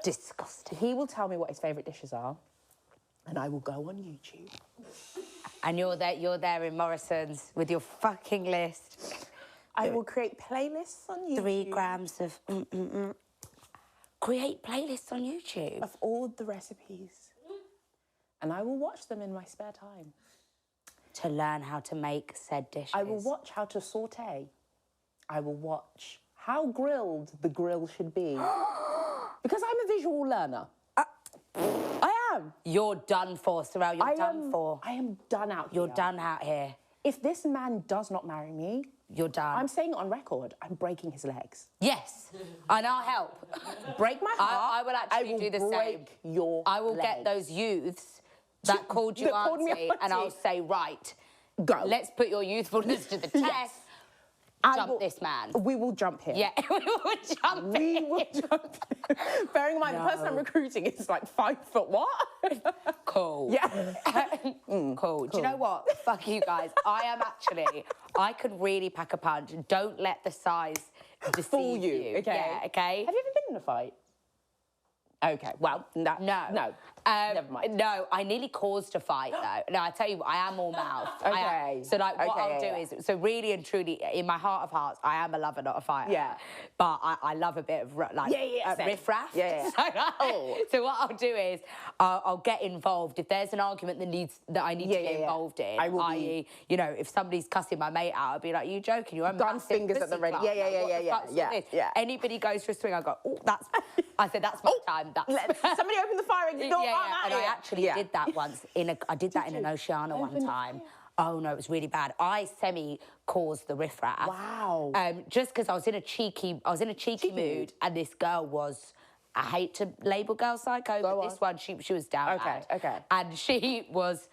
Disgusting. He will tell me what his favourite dishes are, and I will go on YouTube. And you're there in Morrison's with your fucking list. I will create playlists on YouTube. 3 grams of Create playlists on YouTube. Of all the recipes. And I will watch them in my spare time. To learn how to make said dishes. I will watch how to saute. I will watch how grilled the grill should be. Because I'm a visual learner. I am. You're done for, Sarel. You're done for. I am done out here. You're done out here. If this man does not marry me... You're done. I'm saying it on record. I'm breaking his legs. Yes. And I'll help. Break my heart. I will actually do the same. Break your I will get those youths that called you auntie, and I'll say, right, go. Let's put your youthfulness to the test. Yes. jump this man. We will jump him. Yeah, we will jump We will jump him. Bearing in mind, the person I'm recruiting is like 5 foot what? Cool. Yeah. Cool. Do you know what? Fuck you guys. I could really pack a punch. Don't let the size deceive Fool you. Okay. Yeah, okay? Have you ever been in a fight? Okay, well, no. Never mind. No, I nearly caused a fight though. No, I tell you what, I am all mouth. Okay. So like what I'll do is, so really and truly, in my heart of hearts, I am a lover, not a fighter. Yeah. But I love a bit of like riff-raff. Yeah. So what I'll do is, I'll get involved. If there's an argument that I need to get involved in, i.e., you know, if somebody's cussing my mate out, I'll be like, you joking? You're a gun fingers at the ready. Yeah. Anybody goes for a swing, I go, oh, I said, that's my time. Somebody open the fire exit door. And I actually did that once. I did that in an Oceana one time. Oh no, it was really bad. I caused the riffraff. Wow. Just because I was in a cheeky mood, and this girl was. I hate to label girl psycho, but this one she was down bad. Okay. And she was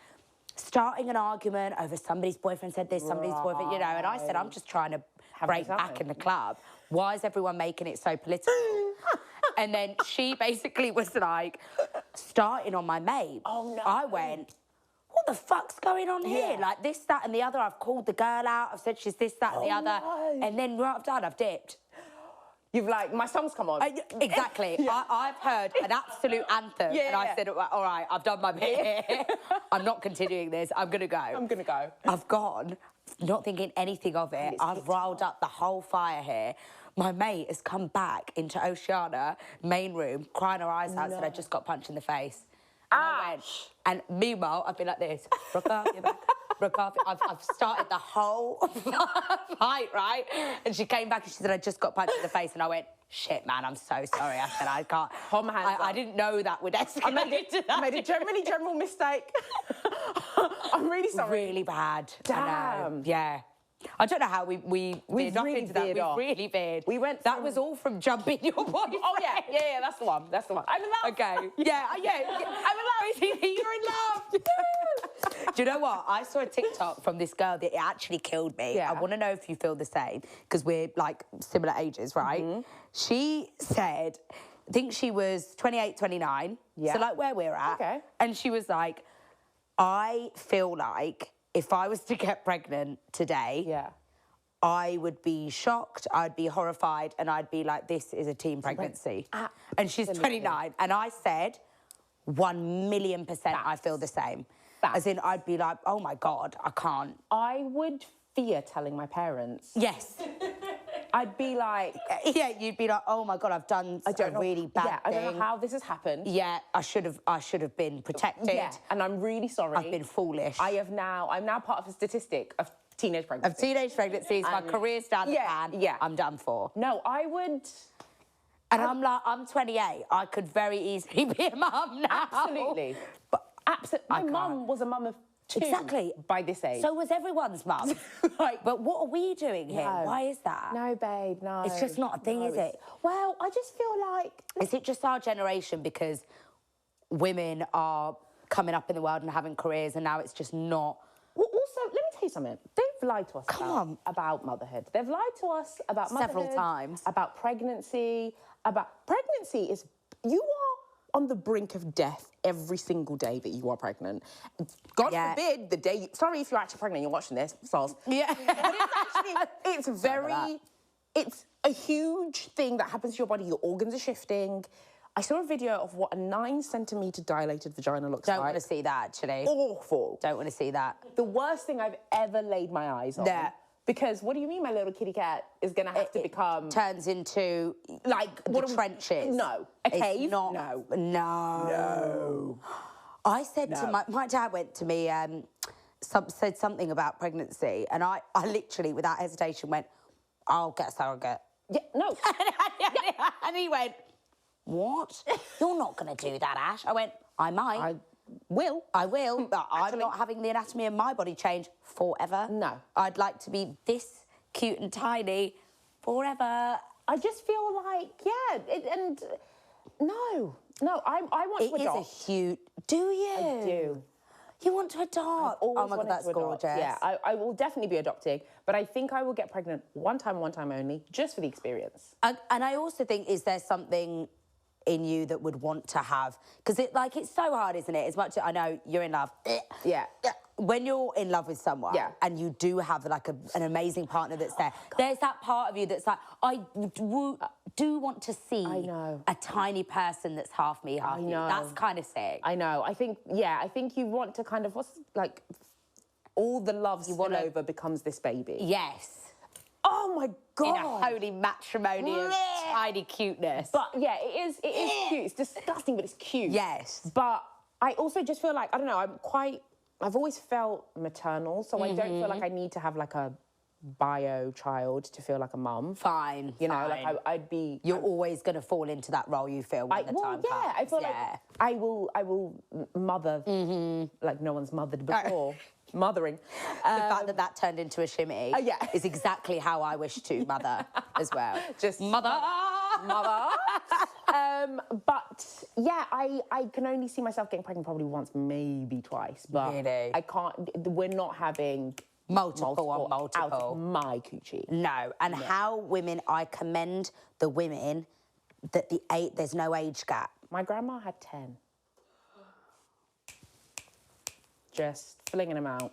starting an argument over somebody's boyfriend said this, somebody's boyfriend, you know. And I said, I'm just trying to break back in the club. Why is everyone making it so political? And then she basically was like starting on my mate. Oh, no. I went, what the fuck's going on here? Yeah. Like this, that, and the other. I've called the girl out. I've said she's this, that, and the other. No. And then right after that, I've dipped. You've like, my song's come on. Exactly. I've heard an absolute anthem. And I said, all right, I've done my bit here. I'm not continuing this. I'm going to go. I'm going to go. I've gone, not thinking anything of it. I've riled up the whole fire here. My mate has come back into Oceana, main room, crying her eyes out, said I just got punched in the face. And I went, and meanwhile, I've been like this, Brooke off your back, Brooke off. I've started the whole fight, right? And she came back and she said, I just got punched in the face. And I went, shit, man, I'm so sorry. I said, I can't. Hold my hands up. I didn't know that would escalate to that. I made a general mistake. I'm really sorry. Really bad. Damn. Yeah. I don't know how we've really into that. We've really veered. We went. That was all from jumping your boyfriend. Oh yeah. That's the one. I'm in love. Okay. Yeah. I'm in love. You're in love. Do you know what? I saw a TikTok from this girl that it actually killed me. Yeah. I want to know if you feel the same because we're like similar ages, right? Mm-hmm. She said, I think she was 28, 29. Yeah. So like where we're at. Okay. And she was like, I feel like if I was to get pregnant today, I would be shocked, I'd be horrified, and I'd be like, this is a teen pregnancy. And she's 29. And I said, 1,000,000% I feel the same. As in, I'd be like, oh my God, I can't. I would fear telling my parents. Yes. I'd be like... Yeah, you'd be like, oh my God, I've done a really bad thing. I don't know how this has happened. Yeah, I should have been protected. Yeah, and I'm really sorry. I've been foolish. I'm now part of a statistic of teenage pregnancies. Of teenage pregnancies, my career's down the pan. Yeah. I'm done for. No, I would... And I'm like, I'm 28. I could very easily be a mum now. Absolutely. But my mum was a mum of 2 by this age. So was everyone's mum. But what are we doing here? No. Why is that? No, babe, no. It's just not a thing, is it? Well, I just feel like... Is it just our generation because women are coming up in the world and having careers and now it's just not... Well, also, let me tell you something. They've lied to us about motherhood. They've lied to us about motherhood. Several times. About pregnancy. Pregnancy is... You are on the brink of death every single day that you are pregnant. God forbid the day... Sorry if you're actually pregnant and you're watching this. Soz. Yeah. But it's actually... It's a huge thing that happens to your body. Your organs are shifting. I saw a video of what a 9-centimetre dilated vagina looks like. Don't want to see that, actually. Awful. Don't want to see that. The worst thing I've ever laid my eyes on. Yeah. Because what do you mean my little kitty cat is going to have to become... Turns into, like, the trenches. No. A cave? It's not, no. I said to my dad went to me, said something about pregnancy, and I literally, without hesitation, went, I'll get a surrogate. Yeah, no. And he went, what? You're not going to do that, Ash. I went, I might. I will, but I'm not having the anatomy of my body change forever. No. I'd like to be this cute and tiny forever. I just feel like, no, I want to adopt. It is a huge... Do you? I do. You want to adopt? Oh my God, that's gorgeous. Yeah, I will definitely be adopting, but I think I will get pregnant one time only, just for the experience. And I also think, is there something in you that would want to have, because it's so hard, isn't it? As much as I know you're in love. Yeah. When you're in love with someone and you do have like an amazing partner that's there, there's that part of you that's like, I do want to see a tiny person that's half me, half you. That's kind of sick. I know. I think you want to kind of, all the love spillover becomes this baby. Yes. Oh my God. In a holy matrimony of tiny cuteness. But yeah, it is cute. It's disgusting, but it's cute. Yes. But I also just feel like, I don't know, I've always felt maternal, so I don't feel like I need to have like a bio child to feel like a mum. Fine. You know, like I'd be... You're always going to fall into that role you feel when the time comes. I feel like I will mother like no one's mothered before. Mothering. The fact that turned into a shimmy is exactly how I wish to mother as well. Just mother. But yeah, I can only see myself getting pregnant probably once, maybe twice. But really? I can't, we're not having multiple out of my coochie. No. And how women, I commend the women that there's no age gap. My grandma had 10. Just flinging them out.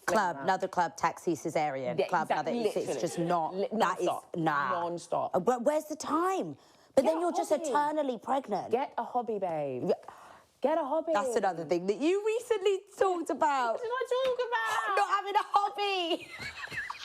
Another club, taxi, cesarean. Yeah, club, exactly, another. It's just not. That is non-stop. But where's the time? But then you're just eternally pregnant. Get a hobby, babe. Get a hobby. That's another thing that you recently talked about. What did I talk about? Not having a hobby.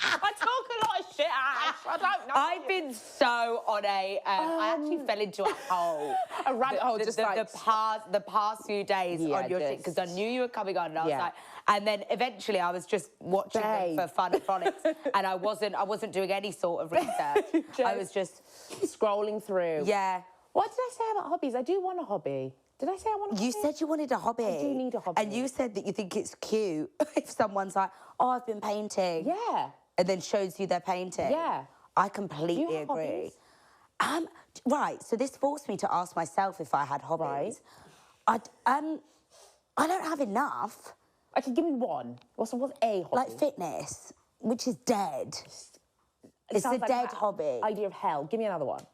I talk a lot of shit, Ash. I don't know. I've been so on I actually fell into a hole. A rabbit hole, just the past few days on your shit, because I knew you were coming on, and I was like, and then eventually I was just watching them for fun and frolics, and I wasn't doing any sort of research. I was just scrolling through. Yeah. What did I say about hobbies? I do want a hobby. Did I say I want a hobby? You said you wanted a hobby. I do need a hobby. And you said that you think it's cute if someone's like, oh, I've been painting. Yeah. And then shows you their painting. Yeah. I completely agree. Hobbies? Right, so this forced me to ask myself if I had hobbies. Right. I don't have enough. Okay, give me one. What's a hobby? Like fitness, which is dead. It's a dead hobby. Idea of hell. Give me another one.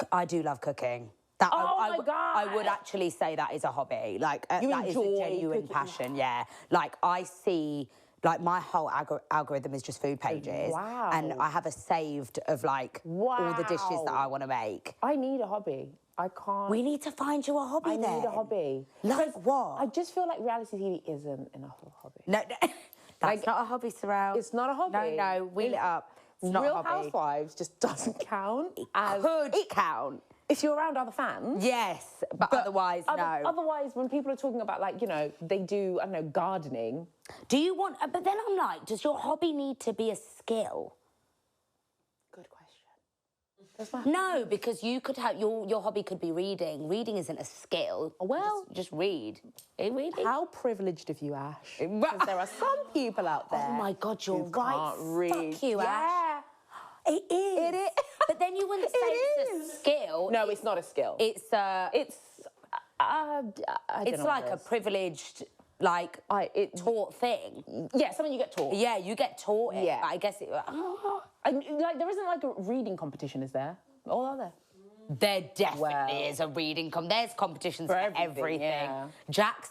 I do love cooking. My God. I would actually say that is a hobby. Like, that is a genuine passion, yeah. Like, I see... Like, my whole algorithm is just food pages. Wow. And I have a saved of, like, all the dishes that I want to make. I need a hobby. I can't... We need to find you a hobby then. I need a hobby. Like what? I just feel like reality TV isn't enough of a hobby. No, that's not a hobby, Sarel. It's not a hobby. No, wheel it up. It's not a hobby. Real Housewives just doesn't count. It could count. If you're around other fans. Yes, but otherwise, no. Otherwise, when people are talking about, like, you know, they do, I don't know, gardening. Do you want... But then I'm like, does your hobby need to be a skill? Good question. No, because you could have... Your hobby could be reading. Reading isn't a skill. Well... Just read. Are you reading? How privileged of you, Ash. Because there are some people out there... Oh, my God, you're right. Can't read. Fuck you, Ash. It is. It is. But then you wouldn't say it's a skill. No, it's not a skill. It's I don't know like a privileged, like, taught thing. Yeah, something you get taught. Yeah, you get taught it. Yeah. But I guess like, there isn't like a reading competition, is there? Or are there? There definitely is a reading There's competitions for everything. Yeah. Jack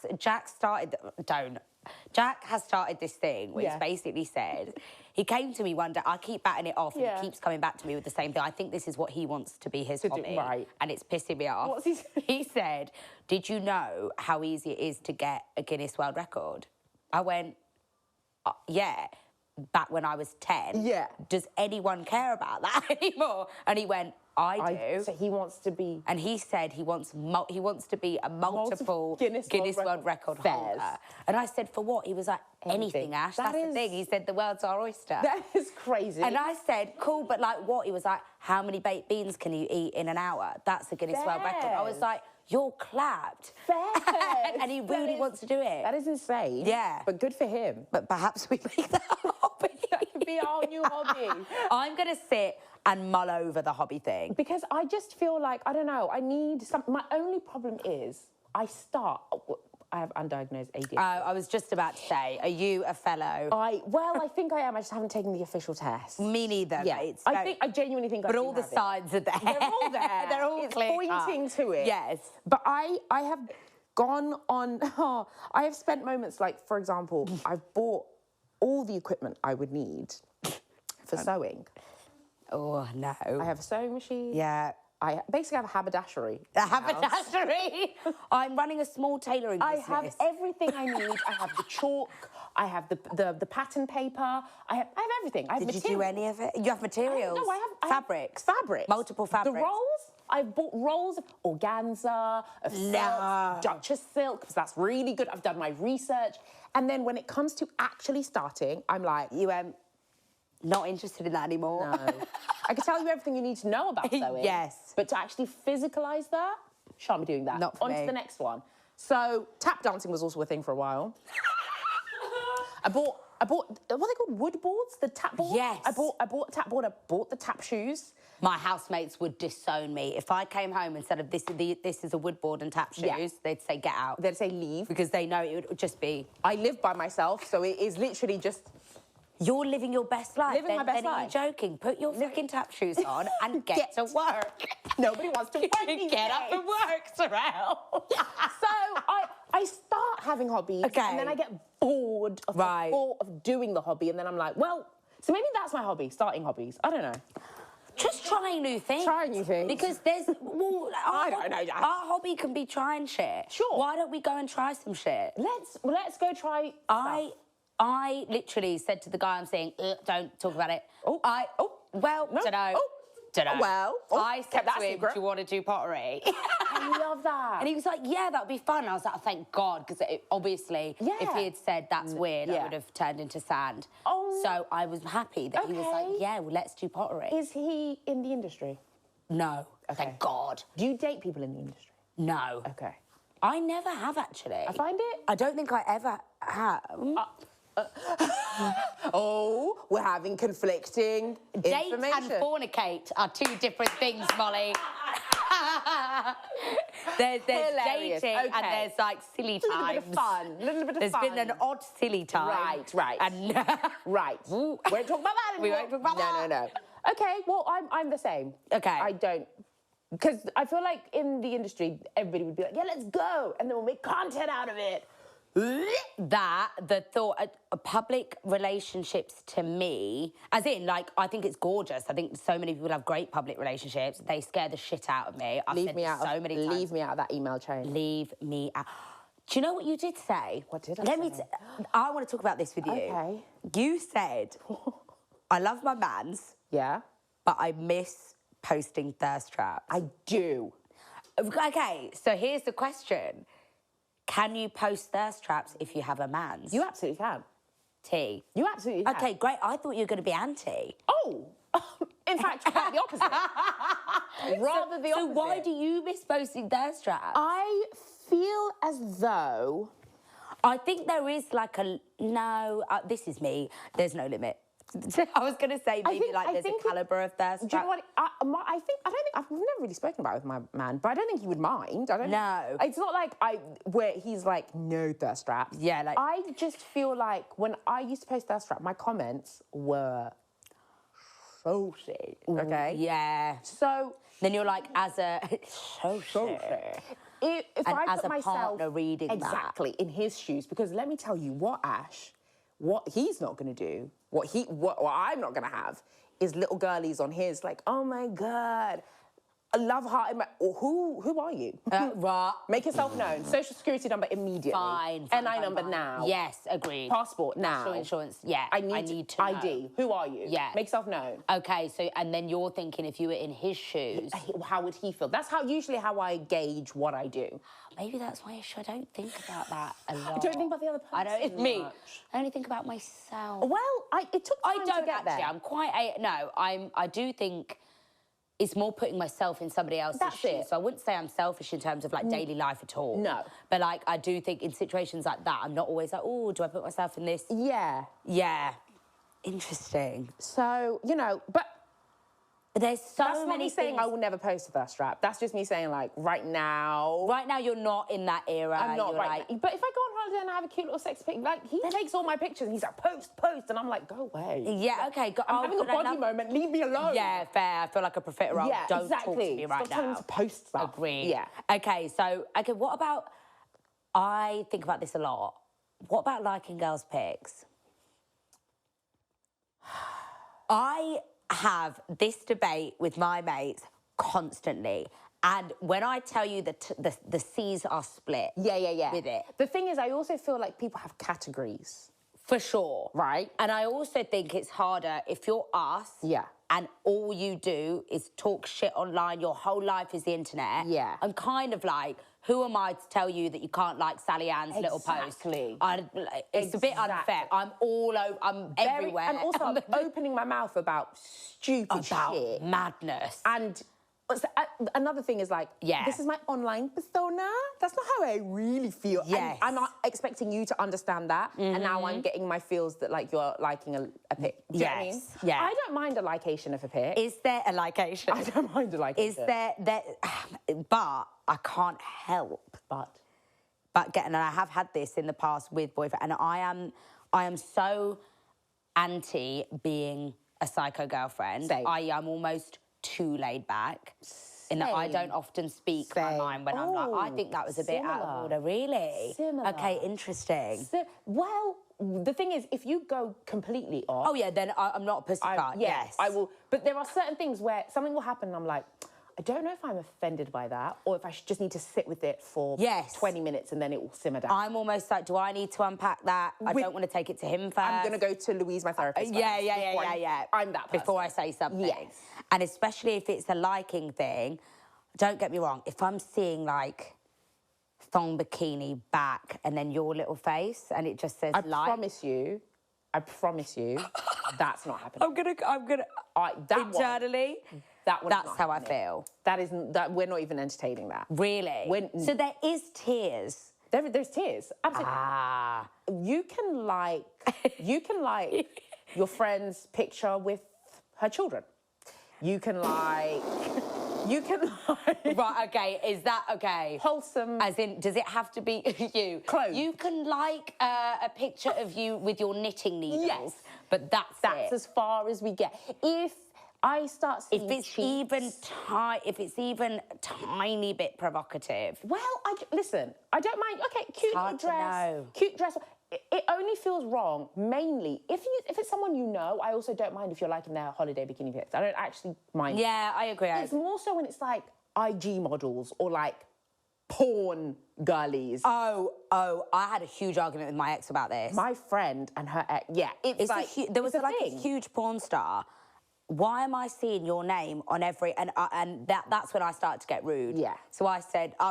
has started this thing which basically said, he came to me one day, I keep batting it off and he keeps coming back to me with the same thing. I think this is what he wants to be his hobby. Right. And it's pissing me off. What's he saying? He said, did you know how easy it is to get a Guinness World Record? I went, yeah, back when I was 10. Yeah. Does anyone care about that anymore? And he went, I do. So he wants to be... And he said he wants to be a multiple Guinness World Record holder. And I said, for what? He was like, anything, Ash. That's the thing. He said, the world's our oyster. That is crazy. And I said, cool, but like what? He was like, how many baked beans can you eat in an hour? That's a Guinness World Record. I was like, you're clapped. And he really wants to do it. That is insane. Yeah. But good for him. But perhaps we make that a hobby. That could be our new hobby. I'm going to sit and mull over the hobby thing. Because I just feel like, I don't know, I need some... My only problem is I start... undiagnosed ADHD. I was just about to say, are you a fellow? I think I am. I just haven't taken the official test. Me neither. Yeah, I genuinely think. But all the signs are there. They're all there. They're all it's clear pointing to it. Yes. But I have gone on. I have spent moments like, for example, I've bought all the equipment I would need for sewing. Oh no. I have a sewing machine. Yeah. I basically have a haberdashery. A haberdashery? I'm running a small tailoring business. I have everything I need. I have the chalk. I have the pattern paper. I have everything. I have Did you do any of it? You have materials? No, I have fabrics. Fabrics. Multiple fabrics. The rolls. I've bought rolls of organza, of silk, Duchess silk, because that's really good. I've done my research. And then when it comes to actually starting, I'm like, not interested in that anymore. No. I can tell you everything you need to know about sewing. Yes. But to actually physicallise that, shan't be doing that. Not for me. On to the next one. So tap dancing was also a thing for a while. I bought what are they called? Wood boards? The tap board? Yes. I bought a tap board, I bought the tap shoes. My housemates would disown me. If I came home and said, this is a wood board and tap shoes, they'd say, get out. They'd say, leave. Because they know it would just be... I live by myself, so it is literally just... You're living your best life. Living my best life. Are you joking? Put your fucking tap shoes on and get to work. Nobody wants to work these Get up days. and work, Sarel. So I start having hobbies, and then I get bored of the thought of doing the hobby, and then I'm like, well, so maybe that's my hobby, starting hobbies. I don't know. Just trying new things. Trying new things. Because there's... Well, I don't know. Our hobby can be trying shit. Sure. Why don't we go and try some shit? Let's go try stuff. I literally said to the guy I'm seeing, don't talk about it. Dunno. I said to him, do you want to do pottery? I love that. And he was like, yeah, that would be fun. I was like, oh, thank God, because obviously, if he had said that's weird, I would have turned into sand. So I was happy that he was like, yeah, well, let's do pottery. Is he in the industry? No, thank God. Do you date people in the industry? No. Okay. I never have, actually. I find it... I don't think I ever have. We're having conflicting information. Date and fornicate are two different things, Molly. There's dating and there's like silly times. A little bit of fun. There's been an odd silly time. Right. And right. We won't talk about that anymore. We won't talk about that. No. Okay, well, I'm the same. Okay. I don't... Because I feel like in the industry, everybody would be like, yeah, let's go. And then we'll make content out of it. The thought of public relationships to me, as in, like, I think it's gorgeous. I think so many people have great public relationships. They scare the shit out of me. Leave me out of that email chain. Leave me out. Do you know what you did say? What did I say? I want to talk about this with you. Okay. You said, I love my mans. Yeah. But I miss posting thirst traps. I do. Okay, so here's the question. Can you post thirst traps if you have a mans? You absolutely can. T. You absolutely can. Okay, great. I thought you were going to be anti. Oh, in fact, quite the opposite. Rather the opposite. So why do you miss posting thirst traps? I feel as though... I think there is like this is me. There's no limit. I was going to say maybe there's a calibre of thirst trap. Do you know what? I've never really spoken about it with my man, but I don't think he would mind. No. It's not like where he's like, no thirst traps. Yeah, like... I just feel like when I used to post thirst trap, my comments were so shit, okay? Yeah. So... Then you're like, as a... If I as put a myself... partner reading that. Exactly, in his shoes, because let me tell you what, Ash... What he's not going to do, what I'm not going to have, is little girlies on his like, oh my God, a love heart in my... Or who are you? Right. Make yourself known. Social security number immediately. Fine. NI number now. Yes, agreed. Passport now. National insurance, yeah. I need to know. ID. Who are you? Yeah. Make yourself known. Okay, so, and then you're thinking if you were in his shoes... How would he feel? That's usually how I gauge what I do. Maybe that's why I don't think about that a lot. I don't think about the other person. It's me. I only think about myself. Well, it took time to get there. I'm quite... I do think... It's more putting myself in somebody else's shoes. So I wouldn't say I'm selfish in terms of like daily life at all. No. But like I do think in situations like that, I'm not always like, oh, do I put myself in this? Yeah. Yeah. Interesting. So, but There's so That's not many me saying things. I will never post a thirst trap. That's just me saying, like, right now. Right now, you're not in that era. I'm not you're right now. But if I go on holiday and I have a cute little sex pic, like, he takes all my pictures and he's like, post. And I'm like, go away. Yeah, okay. I'm having a body moment. Leave me alone. Yeah, fair. I feel like a profiterole. Yeah, Don't exactly. talk to me right Stop telling now. me to post stuff. Agree. Yeah. Okay, what about, I think about this a lot. What about liking girls' pics? I have this debate with my mates constantly. And when I tell you that the C's are split with it. The thing is, I also feel like people have categories. For sure. Right. And I also think it's harder if you're us. Yeah. And all you do is talk shit online, your whole life is the internet. Yeah. I'm kind of like, who am I to tell you that you can't like Sally Ann's little post? It's a bit unfair. I'm all over, I'm everywhere. And also, I'm opening my mouth about stupid shit. Madness. And another thing is like, this is my online persona. That's not how I really feel. Yes. And I'm not expecting you to understand that. And now I'm getting my feels that like you're liking a pic. Do you know what I mean? Yeah. I don't mind a lication of a pic. Is there a lication? I don't mind a lication. Is there, but I can't help. But and I have had this in the past with boyfriend, and I am so anti being a psycho girlfriend. I.e., I'm almost too laid back in that I don't often speak my mind when I'm like, I think that was a bit out of order, really. Okay, interesting. Well, the thing is, if you go completely off... Oh, yeah, then I'm not a pussycat, yes. I will. But there are certain things where something will happen and I'm like, I don't know if I'm offended by that or if I just need to sit with it for 20 minutes and then it will simmer down. I'm almost like, do I need to unpack that? I don't want to take it to him first. I'm going to go to Louise, my therapist. Yeah. I'm that person. Before I say something. Yes. And especially if it's a liking thing, don't get me wrong, if I'm seeing like thong bikini back and then your little face and it just says like. I promise you, that's not happening. I'm gonna. Internally, that's how I feel. That we're not even entertaining that. Really? So there is tears. There's tears. Absolutely. You can like your friend's picture with her children. You can like. Right, okay, is that okay? Wholesome. As in, does it have to be you? Clothes. You can like a picture of you with your knitting needles, yes. But that's as far as we get. If I start seeing if it's even tiny bit provocative. Well, listen, I don't mind. Okay, cute dress. It only feels wrong, mainly, if it's someone you know. I also don't mind if you're liking their holiday bikini pics. I don't actually mind. Yeah, I agree. It's more so when it's like IG models or like porn girlies. Oh, I had a huge argument with my ex about this. My friend and her ex, there was like a huge porn star. Why am I seeing your name on every... And that's when I started to get rude. Yeah. So I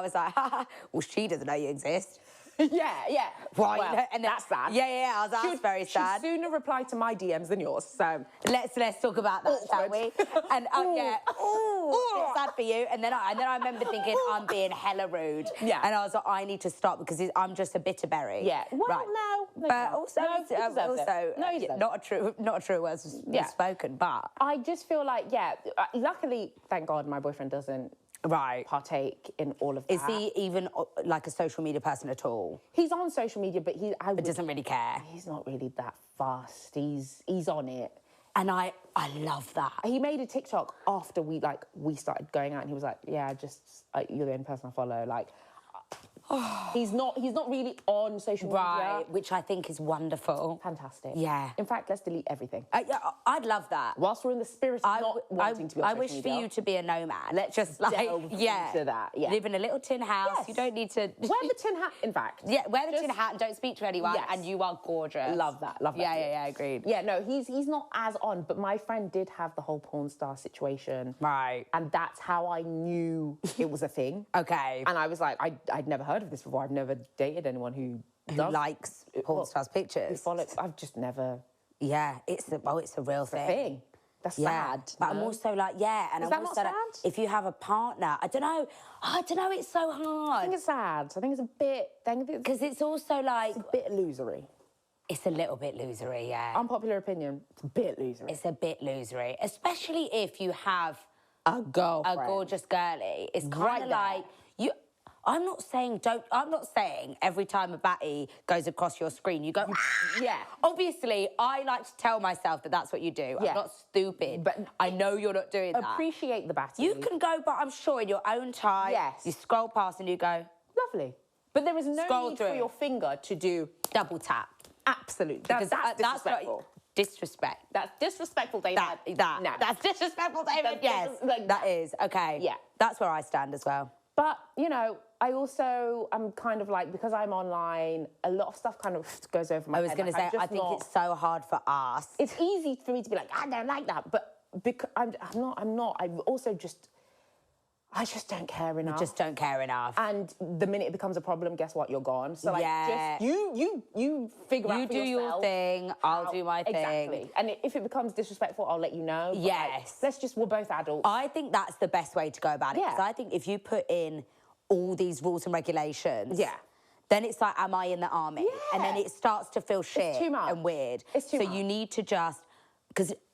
was like, well, she doesn't know you exist. Yeah. Right. Well, and that's sad. Yeah, I was like, that's very sad. She sooner replied to my DMs than yours, so... Let's talk about that, shall we? And it's sad for you. And then I remember thinking, I'm being hella rude. Yeah. And I was like, I need to stop because I'm just a bitterberry. Yeah. Well, right. no. But also not a true word spoken, but... I just feel like, luckily, thank God, my boyfriend doesn't partake in all of that. Is he even like a social media person at all? He's on social media, but he doesn't really care. He's not really that fast. He's on it. And I love that. He made a TikTok after we started going out and he was like, yeah, just you're the only person I follow. Like, he's not really on social media. Right, which I think is wonderful. Fantastic. Yeah. In fact, let's delete everything. I'd love that. Whilst we're in the spirit of not wanting to be on social media. I wish for you to be a nomad. Let's just delve into that. Yeah. Live in a little tin house. Yes. You don't need to... Wear the tin hat, in fact. Yeah, wear the tin hat and don't speak to anyone and you are gorgeous. Love that. Yeah, agreed. Yeah, no, he's not as on, but my friend did have the whole porn star situation. Right. And that's how I knew it was a thing. Okay. And I was like, I'd never heard of this before. I've never dated anyone who likes porn stars' pictures. I've just never... Yeah, it's a real thing. That's sad. But I'm also like, and I'm also like, if you have a partner, I don't know, it's so hard. I think it's sad. I think it's a bit... Because it's also like... It's a bit illusory. It's a little bit losery, yeah. Unpopular opinion, it's a bit losery. It's a bit losery, especially if you have a girlfriend. A gorgeous girly. It's kind of like you. I'm not saying every time a batty goes across your screen, you go, yeah. Obviously, I like to tell myself that that's what you do. Yeah. I'm not stupid, but I know you're not doing that. Appreciate the batty. You can go, but I'm sure in your own time, you scroll past and you go, lovely. But there is no need for your finger to do double tap. Absolutely. That's disrespectful. Disrespect. That's disrespectful, David. No. That's disrespectful, David. Yes, that is. Okay. Yeah. That's where I stand as well. But, you know, I also am kind of like, because I'm online, a lot of stuff kind of goes over my head. I was going to say, I think it's so hard for us. It's easy for me to be like, I don't like that. But because I'm not. I'm also just, I just don't care enough. You just don't care enough. And the minute it becomes a problem, guess what? You're gone. So like, just you figure out for yourself. You do your thing, I'll do my thing. Exactly. And if it becomes disrespectful, I'll let you know. But yes. Like, we're both adults. I think that's the best way to go about it. Because I think if you put in all these rules and regulations, then it's like, am I in the army? Yeah. And then it starts to feel shit too much. and weird. It's too much. So you need to just,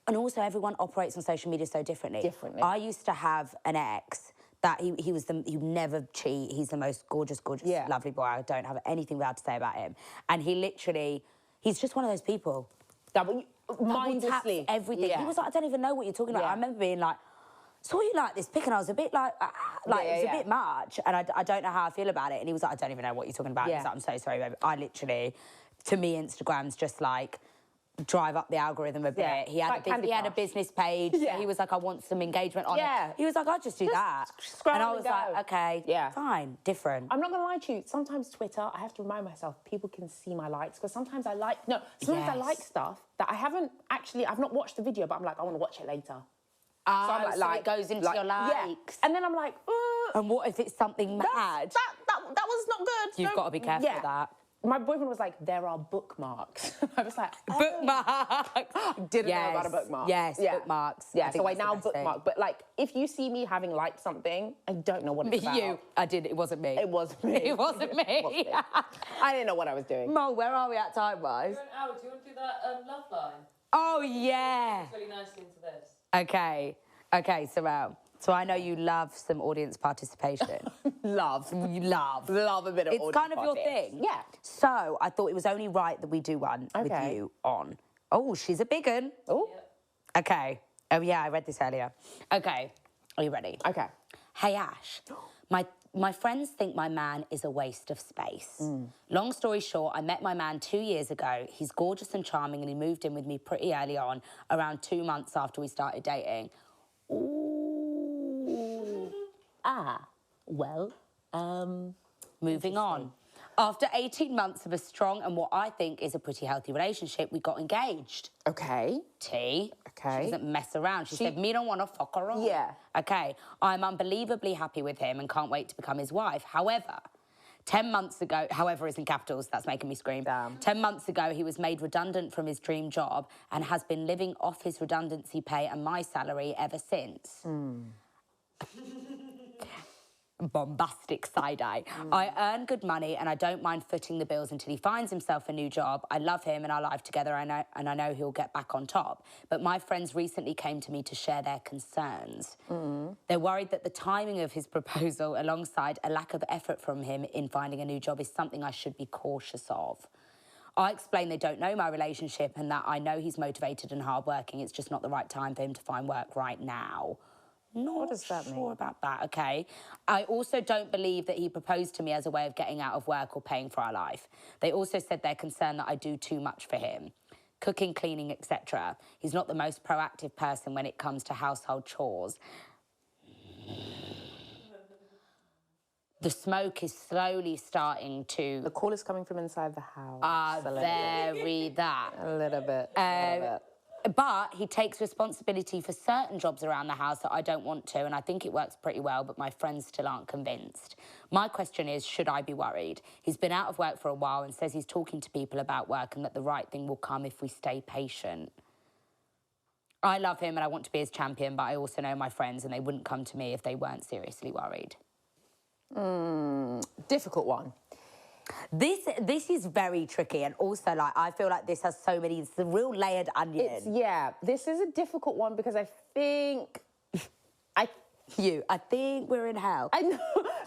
and also everyone operates on social media so differently. I used to have an ex that he would never cheat. He's the most gorgeous, lovely boy. I don't have anything bad to say about him. And he's just one of those people. Mindlessly. Everything. Yeah. He was like, I don't even know what you're talking about. I remember being like, saw you like this pic, and I was a bit like, it's a bit much, and I don't know how I feel about it. And he was like, I don't even know what you're talking about. He was like, I'm so sorry, baby. To me, Instagram's just like, drive up the algorithm a bit. Yeah. He had a business page. Yeah. He was like, I want some engagement on it. He was like, I'll just do that. And I was like, okay, fine, different. I'm not gonna lie to you. Sometimes Twitter, I have to remind myself, people can see my likes, because sometimes I like stuff that I've not watched the video, but I'm like, I want to watch it later. So I'm like, it goes into your likes. Yeah. And then I'm like, and what if it's something mad? That was not good. You've got to be careful with that. My boyfriend was like, there are bookmarks. I was like, bookmarks. Didn't know about a bookmark. Yes, bookmarks. Yeah, so I now bookmark. But like, if you see me having liked something, I don't know what it's about. I did. It wasn't me. It wasn't me. It wasn't me. I didn't know what I was doing. Mo, where are we at time-wise? You're an hour. Do you want to do that love line? Oh, yeah. It's really nicely into this. Okay, Sarel. So I know you love some audience participation. Love a bit of audience. It's kind of your thing. Yeah. So I thought it was only right that we do one with you on. Oh, she's a big one. Oh. Yeah. Okay. Oh, yeah, I read this earlier. Okay. Are you ready? Okay. Hey, Ash. My friends think my man is a waste of space. Long story short, I met my man 2 years ago. He's gorgeous and charming, and he moved in with me pretty early on, around 2 months after we started dating. Ooh. Moving on. After 18 months of a strong and what I think is a pretty healthy relationship, we got engaged. Okay. T. Okay. She doesn't mess around. She said, me don't want to fuck around. Yeah. Okay. I'm unbelievably happy with him and can't wait to become his wife. However, 10 months ago, however is in capitals, that's making me scream. Damn. 10 months ago, he was made redundant from his dream job and has been living off his redundancy pay and my salary ever since. Bombastic side-eye. I earn good money and I don't mind footing the bills until he finds himself a new job. I love him and our life together, and I know he'll get back on top. But my friends recently came to me to share their concerns. They're worried that the timing of his proposal alongside a lack of effort from him in finding a new job is something I should be cautious of. I explain they don't know my relationship and that I know he's motivated and hardworking. It's just not the right time for him to find work right now. What does that mean? Not sure about that, okay. I also don't believe that he proposed to me as a way of getting out of work or paying for our life. They also said they're concerned that I do too much for him. Cooking, cleaning, etc. He's not the most proactive person when it comes to household chores. The smoke is slowly starting to... The call is coming from inside the house. Very that. A little bit. But he takes responsibility for certain jobs around the house that I don't want to, and I think it works pretty well, but my friends still aren't convinced. My question is, should I be worried? He's been out of work for a while and says he's talking to people about work and that the right thing will come if we stay patient. I love him and I want to be his champion, but I also know my friends and they wouldn't come to me if they weren't seriously worried. Difficult one. This is very tricky, and also like I feel like this has so many. It's a real layered onion. This is a difficult one because I think I think we're in hell. I know.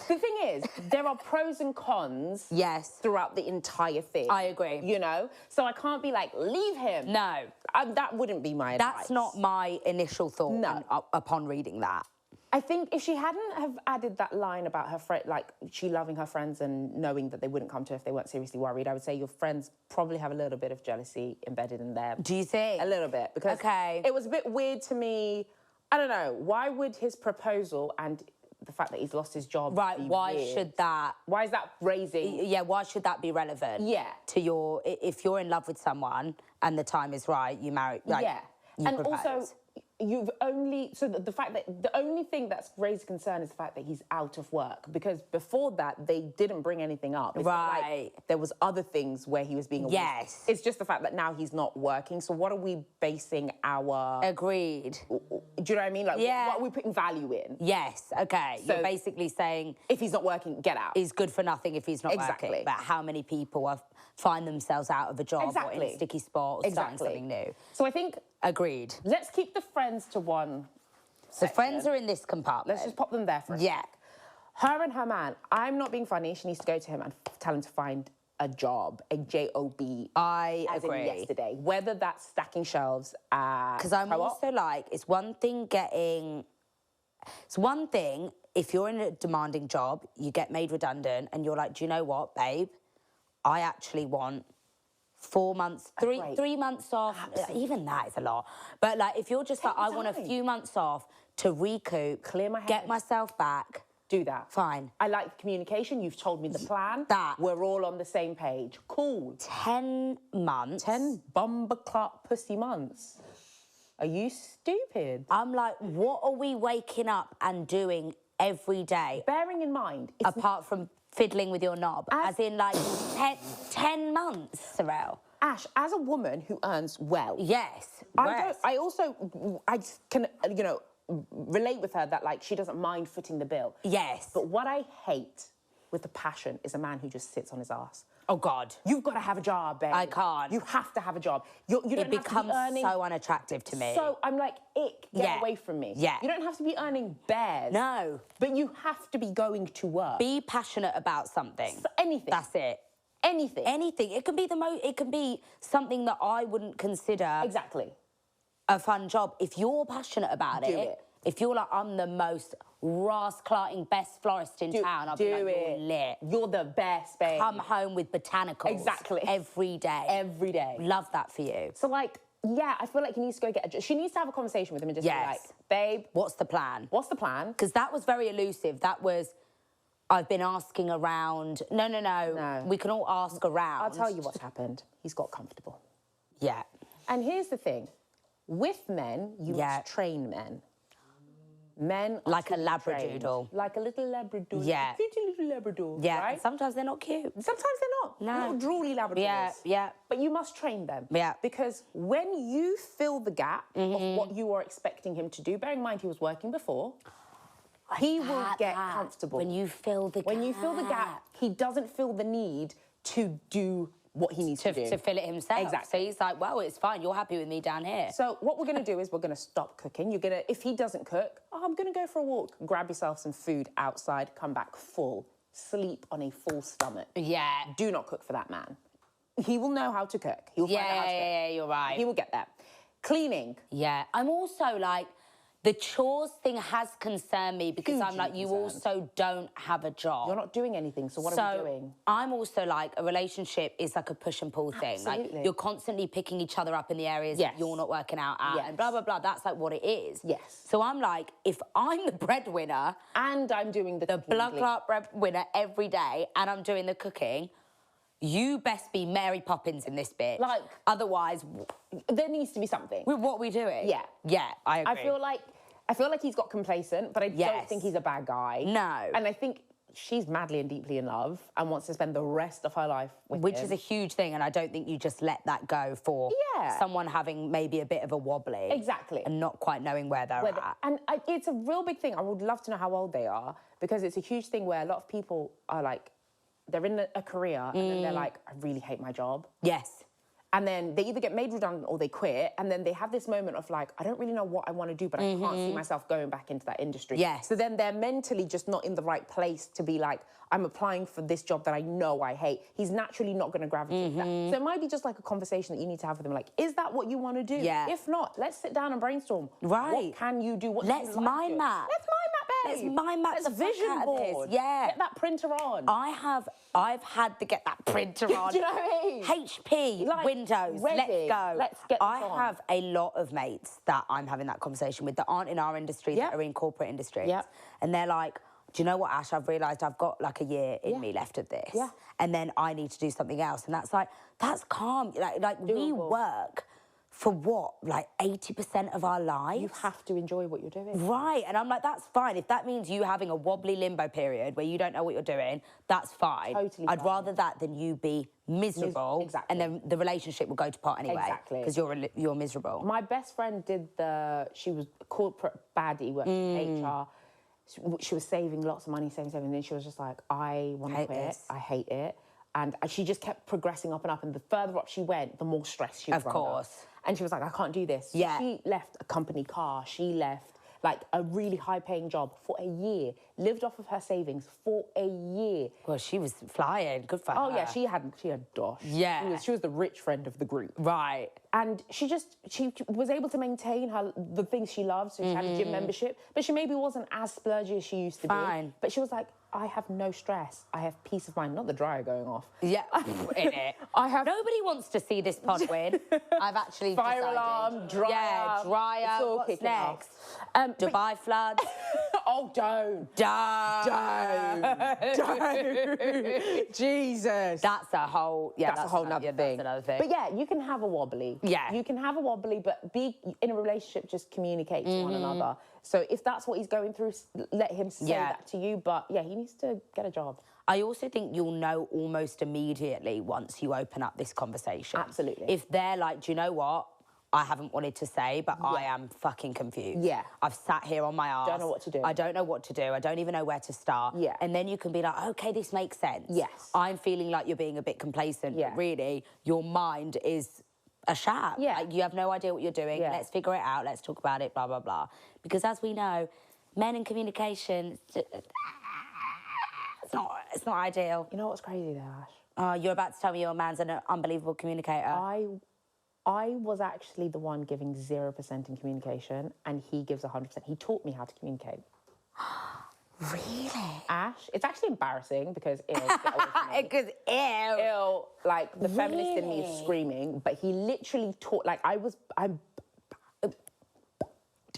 The thing is, there are pros and cons. Yes. Throughout the entire thing. I agree. You know, so I can't be like, leave him. No, that wouldn't be my advice. that's not my initial thought upon reading that. I think if she hadn't have added that line about her friend, like she loving her friends and knowing that they wouldn't come to her if they weren't seriously worried, I would say your friends probably have a little bit of jealousy embedded in them. Do you think? A little bit, because it was a bit weird to me. I don't know, why would his proposal and the fact that he's lost his job be why weird? should that... Why is that raising... Yeah, why should that be relevant? Yeah. To your... If you're in love with someone and the time is right, you marry... Like, yeah. You and propose. Also... You've only... So the fact that... The only thing that's raised concern is the fact that he's out of work. Because before that, they didn't bring anything up. It's not like there was other things where he was being... Yes. It's just the fact that now he's not working. So what are we basing our... Agreed. Do you know what I mean? Like, what are we putting value in? Yes, okay. So, you're basically saying... If he's not working, get out. He's good for nothing if he's not working. But how many people find themselves out of a job or in a sticky spot or starting something new? So I think... Agreed. Let's keep the friends to one section. The friends are in this compartment. Let's just pop them there for a sec. Her and her man, I'm not being funny, she needs to go to him and tell him to find a job, a J-O-B. I agree. In yesterday. Whether that's stacking shelves at because I'm also like, it's one thing if you're in a demanding job, you get made redundant and you're like, do you know what, babe? I actually want 4 months, three months off. Absolutely. Even that is a lot. But like, if you're just like, I want a few months off to recoup, clear my head, get myself back. Do that. Fine. I like the communication. You've told me the plan. We're all on the same page. Cool. 10 months. 10 bumper-clot pussy months. Are you stupid? I'm like, what are we waking up and doing every day? Bearing in mind... Apart from fiddling with your knob, as in like 10 months, Sarel. Ash, as a woman who earns well... Yes. I can, you know, relate with her that, like, she doesn't mind footing the bill. Yes. But what I hate with a passion is a man who just sits on his ass. Oh, God. You've got to have a job, babe. I can't. You have to have a job. You don't it becomes have to be earning... so ununattractive to me. So I'm like, get away from me. Yeah. You don't have to be earning bears. No. But you have to be going to work. Be passionate about something. Anything. That's it. Anything. Anything. It can be it can be something that I wouldn't consider... Exactly. ...a fun job. If you're passionate about it. If you're like, I'm the most rasclarting best florist in town, I'll be like, you're lit. You're the best, babe. Come home with botanicals. Exactly. Every day. Every day. Love that for you. So, like, yeah, I feel like he needs to go get a job. She needs to have a conversation with him and just be like, babe. What's the plan? What's the plan? Because that was very elusive. That was, I've been asking around. No. We can all ask around. I'll tell you what's happened. He's got comfortable. Yeah. And here's the thing. With men, you must train men. Men are like a labradoodle. Like a little labradoodle. Yeah. Pretty little labrador. Yeah. Right? Sometimes they're not cute. Sometimes they're not. No. Little drooly labradors. Yeah. But you must train them. Yeah. Because when you fill the gap of what you are expecting him to do, bearing in mind he was working before, he will get comfortable. When you fill the gap. When you fill the gap, he doesn't feel the need to do what he needs to do. To fill it himself. Exactly. So he's like, well, it's fine. You're happy with me down here. So what we're going to do is we're going to stop cooking. You're going to, if he doesn't cook, I'm going to go for a walk. Grab yourself some food outside, come back full. Sleep on a full stomach. Yeah. Do not cook for that man. He will know how to cook. He will find out how to cook. Yeah, you're right. He will get there. Cleaning. Yeah. I'm also like, the chores thing has concerned me because I'm like, you also don't have a job. You're not doing anything, so what are we doing? I'm also like, a relationship is like a push and pull thing. Absolutely. Like, you're constantly picking each other up in the areas that you're not working out at and blah, blah, blah. That's like what it is. Yes. So I'm like, if I'm the breadwinner... And I'm doing the blood clot breadwinner every day and I'm doing the cooking, you best be Mary Poppins in this bitch. Like... Otherwise... There needs to be something. What are we doing? Yeah. Yeah, I agree. I feel like he's got complacent, but I don't think he's a bad guy. No. And I think she's madly and deeply in love and wants to spend the rest of her life with him. Which is a huge thing, and I don't think you just let that go for someone having maybe a bit of a wobbly. Exactly. And not quite knowing where they're at. And it's a real big thing. I would love to know how old they are, because it's a huge thing where a lot of people are like, they're in a career and then they're like, I really hate my job. Yes. And then they either get made redundant or they quit. And then they have this moment of like, I don't really know what I want to do, but I can't see myself going back into that industry. Yes. So then they're mentally just not in the right place to be like, I'm applying for this job that I know I hate. He's naturally not going to gravitate to that. So it might be just like a conversation that you need to have with him. Like, is that what you want to do? Yeah. If not, let's sit down and brainstorm. Right. What can you do? What do Let's you like mind doing? map. Let's mind map, babe. Let's mind map Let's the fuck vision out of this. board. Yeah. Get that printer on. I've had to get that printer on. Do you know what I mean? HP, Like, Windows, ready. let's go. Let's get this I on. have a lot of mates that I'm having that conversation with that aren't in our industry, Yep. that are in corporate industries. Yep. And they're like, do you know what, Ash? I've realised I've got like a year in Yeah. me left of this. Yeah. And then I need to do something else. And that's like, that's calm. Like we Doable. work for what? Like 80% of our lives? You have to enjoy what you're doing. Right, and I'm like, that's fine. If that means you having a wobbly limbo period where you don't know what you're doing, that's fine. Totally I'd fine. rather that than you be miserable, Exactly. and then the relationship will go to pot anyway. Exactly. Because you're miserable. My best friend she was a corporate baddie, worked in HR. She was saving lots of money, saving, and then she was just like, I want to Hate quit. this. I hate it. And she just kept progressing up and up. And the further up she went, the more stress she was Of under. course. And she was like, I can't do this. So Yeah. she left a company car. She left like a really high-paying job for a year. Lived off of her savings for a year. Well, she was flying. Good for her. Oh yeah, she had dosh. Yeah. She was the rich friend of the group. Right. And she was able to maintain the things she loved. So she had a gym membership, but she maybe wasn't as splurgy as she used to Fine. be. But she was like, I have no stress. I have peace of mind. Not the dryer going off. Yeah, in it. I have Nobody wants to see this pod win. I've actually fire decided. alarm, dryer. Yeah, dryer. It's all What's kicking next? off. Dubai floods. Oh, don't. Don't. Jesus. That's a whole. Yeah, That's a whole nother thing. That's another thing. But yeah, you can have a wobbly. Yeah. You can have a wobbly, but be in a relationship, just communicate to one another. So if that's what he's going through, let him say that to you. But yeah, he needs to get a job. I also think you'll know almost immediately once you open up this conversation. Absolutely. If they're like, do you know what? I haven't wanted to say, but I am fucking confused. Yeah. I've sat here on my ass. Don't know what to do. I don't know what to do. I don't even know where to start. Yeah. And then you can be like, okay, this makes sense. Yes. I'm feeling like you're being a bit complacent, Yeah. but really, your mind is a sham. Yeah. Like, you have no idea what you're doing. Yeah. Let's figure it out. Let's talk about it, blah, blah, blah. Because as we know, men in communication, it's not ideal. You know what's crazy there, Ash? You're about to tell me your man's an unbelievable communicator. I was actually the one giving 0% in communication, and he gives 100%. He taught me how to communicate. Really? Ash, it's actually embarrassing because get away from me. Because ew. Like the feminist in me is screaming, but he literally taught. Like I'm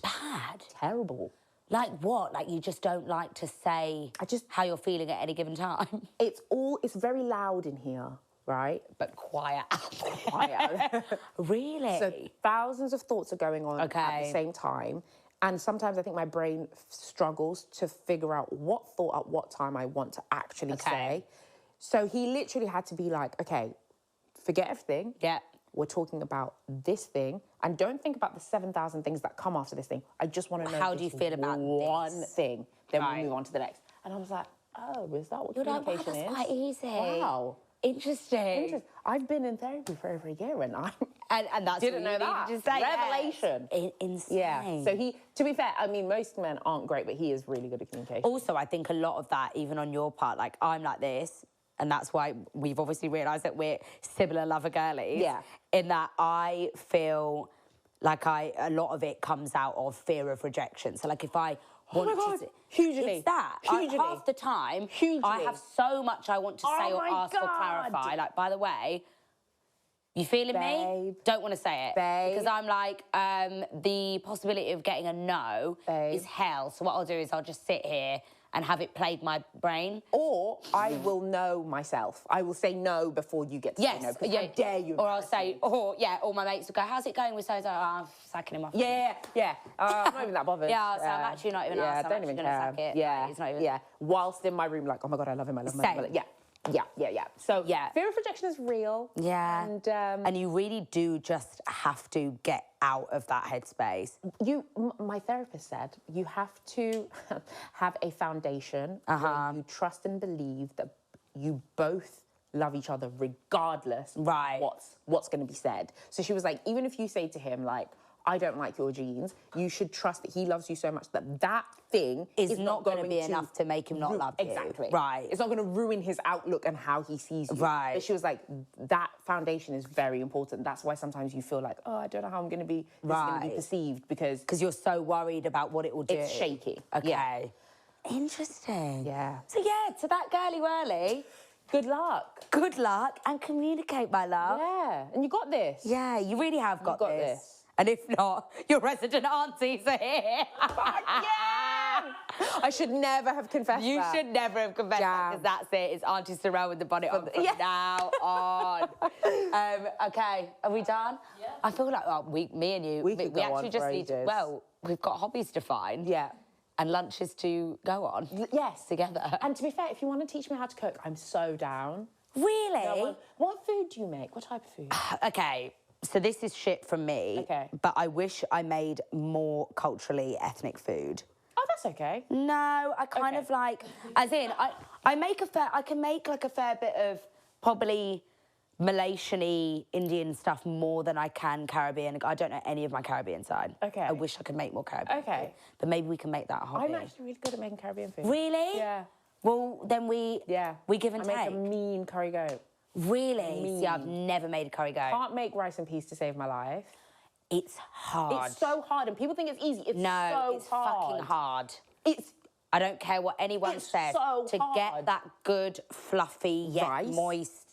Bad. terrible. Like what? Like you just don't like to say how you're feeling at any given time? It's very loud in here, right? But quiet. Quiet. Really? So thousands of thoughts are going on at Okay. the same time. And sometimes I think my brain struggles to figure out what thought at what time I want to actually say. So he literally had to be like, okay, forget everything. Yeah. We're talking about this thing. And don't think about the 7,000 things that come after this thing. I just want to know How do you feel about one this? thing. Then Right. we'll move on to the next. And I was like, oh, is that what You're like, wow, communication that's is? quite easy. Wow. Interesting. I've been in therapy for over a year and I And that's didn't what you know that. needed to say. Revelation. Yes. Insane. Yeah. So to be fair, I mean, most men aren't great, but he is really good at communication. Also, I think a lot of that, even on your part, like I'm like this, and that's why we've obviously realised that we're similar lover girlies. Yeah. In that I feel like a lot of it comes out of fear of rejection. So like if I Oh my want God, to... hugely. It's that. Hugely. Half the time, Hugely. I have so much I want to say Oh or my ask or God. clarify. Like, by the way, you feeling me? Babe. Don't want to say it. Babe. Because I'm like, the possibility of getting a no Babe. is hell. So what I'll do is I'll just sit here and have it plague my brain. Or I will know myself. I will say no before you get to say no. Because how dare you? Or I'll say, or my mates will go, how's it going with so-and-so? Oh, I'm sacking him off. Yeah. I'm not even that bothered. Yeah, so I'm actually not even asked. I'm don't actually even gonna care. sack it. Yeah, Like, it's not even... yeah. Whilst in my room, like, oh my God, I love him, I love him. Same. Yeah. So Yeah. fear of rejection is real. Yeah. And you really do just have to get out of that headspace. my therapist said, you have to have a foundation where you trust and believe that you both love each other regardless of what's going to be said. So she was like, even if you say to him, like, I don't like your jeans, you should trust that he loves you so much that that thing is not going to be enough to make him not love you. Exactly. Right. It's not going to ruin his outlook and how he sees you. Right. But she was like, that foundation is very important. That's why sometimes you feel like, oh, I don't know how I'm going to be, this is going to be perceived because you're so worried about what it will do. It's shaky. Okay. Yeah. Interesting. Yeah. So yeah, to that girly whirly, good luck. Good luck and communicate, my love. Yeah. And you got this. Yeah, you really have got, got this. And if not, your resident aunties are here. Fuck yeah! I should never have confessed You that. should never have confessed that, because that's it. It's Auntie Sarel with the bonnet on from now on. Okay, are we done? Yeah. I feel like, me and you, we actually on just for need to, ages. well, we've got hobbies to find. Yeah. And lunches to go on. Yes. Together. And to be fair, if you want to teach me how to cook, I'm so down. Really? No, what food do you make? What type of food? Okay, so this is shit from me. Okay. But I wish I made more culturally ethnic food. Oh, that's okay. No, I kind of like, as in, I can make like a fair bit of probably Malaysian-y Indian stuff more than I can Caribbean. I don't know any of my Caribbean side. Okay. I wish I could make more Caribbean Okay. food. But maybe we can make that a hobby. I'm actually really good at making Caribbean food. Really? Yeah. Well, then we give and take. I make a mean curry goat. Really? Mean. See, I've never made a curry goat. Can't make rice and peas to save my life. It's hard. It's so hard, and people think it's easy. It's so it's hard. fucking hard. It's I don't care what anyone It's says. so to get hard. that good, fluffy, yet Rice. moist.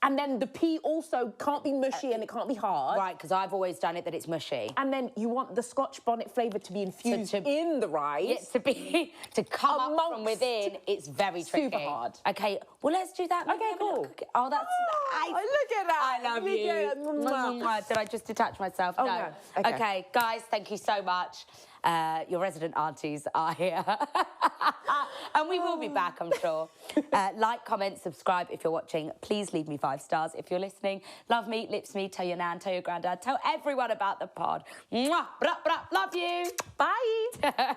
And then the pea also can't be mushy and it can't be hard. Right, because I've always done it that it's mushy. And then you want the Scotch bonnet flavour to be infused in the rice. Yeah, to come up from Amongst- within, it's very tricky. Super hard. Okay, well, let's do that. Maybe Okay, have a little cool. cook- Oh, that's nice. Look at that. I love Look you. at that. Did I just detach myself? Oh, no. no. Okay. Okay, guys, thank you so much. Your resident aunties are here. And we will be back, I'm sure. Like, comment, subscribe if you're watching. Please leave me 5 stars if you're listening. Love me, lips me, tell your nan, tell your granddad, tell everyone about the pod. Mwah, brah, brah, love you. Bye.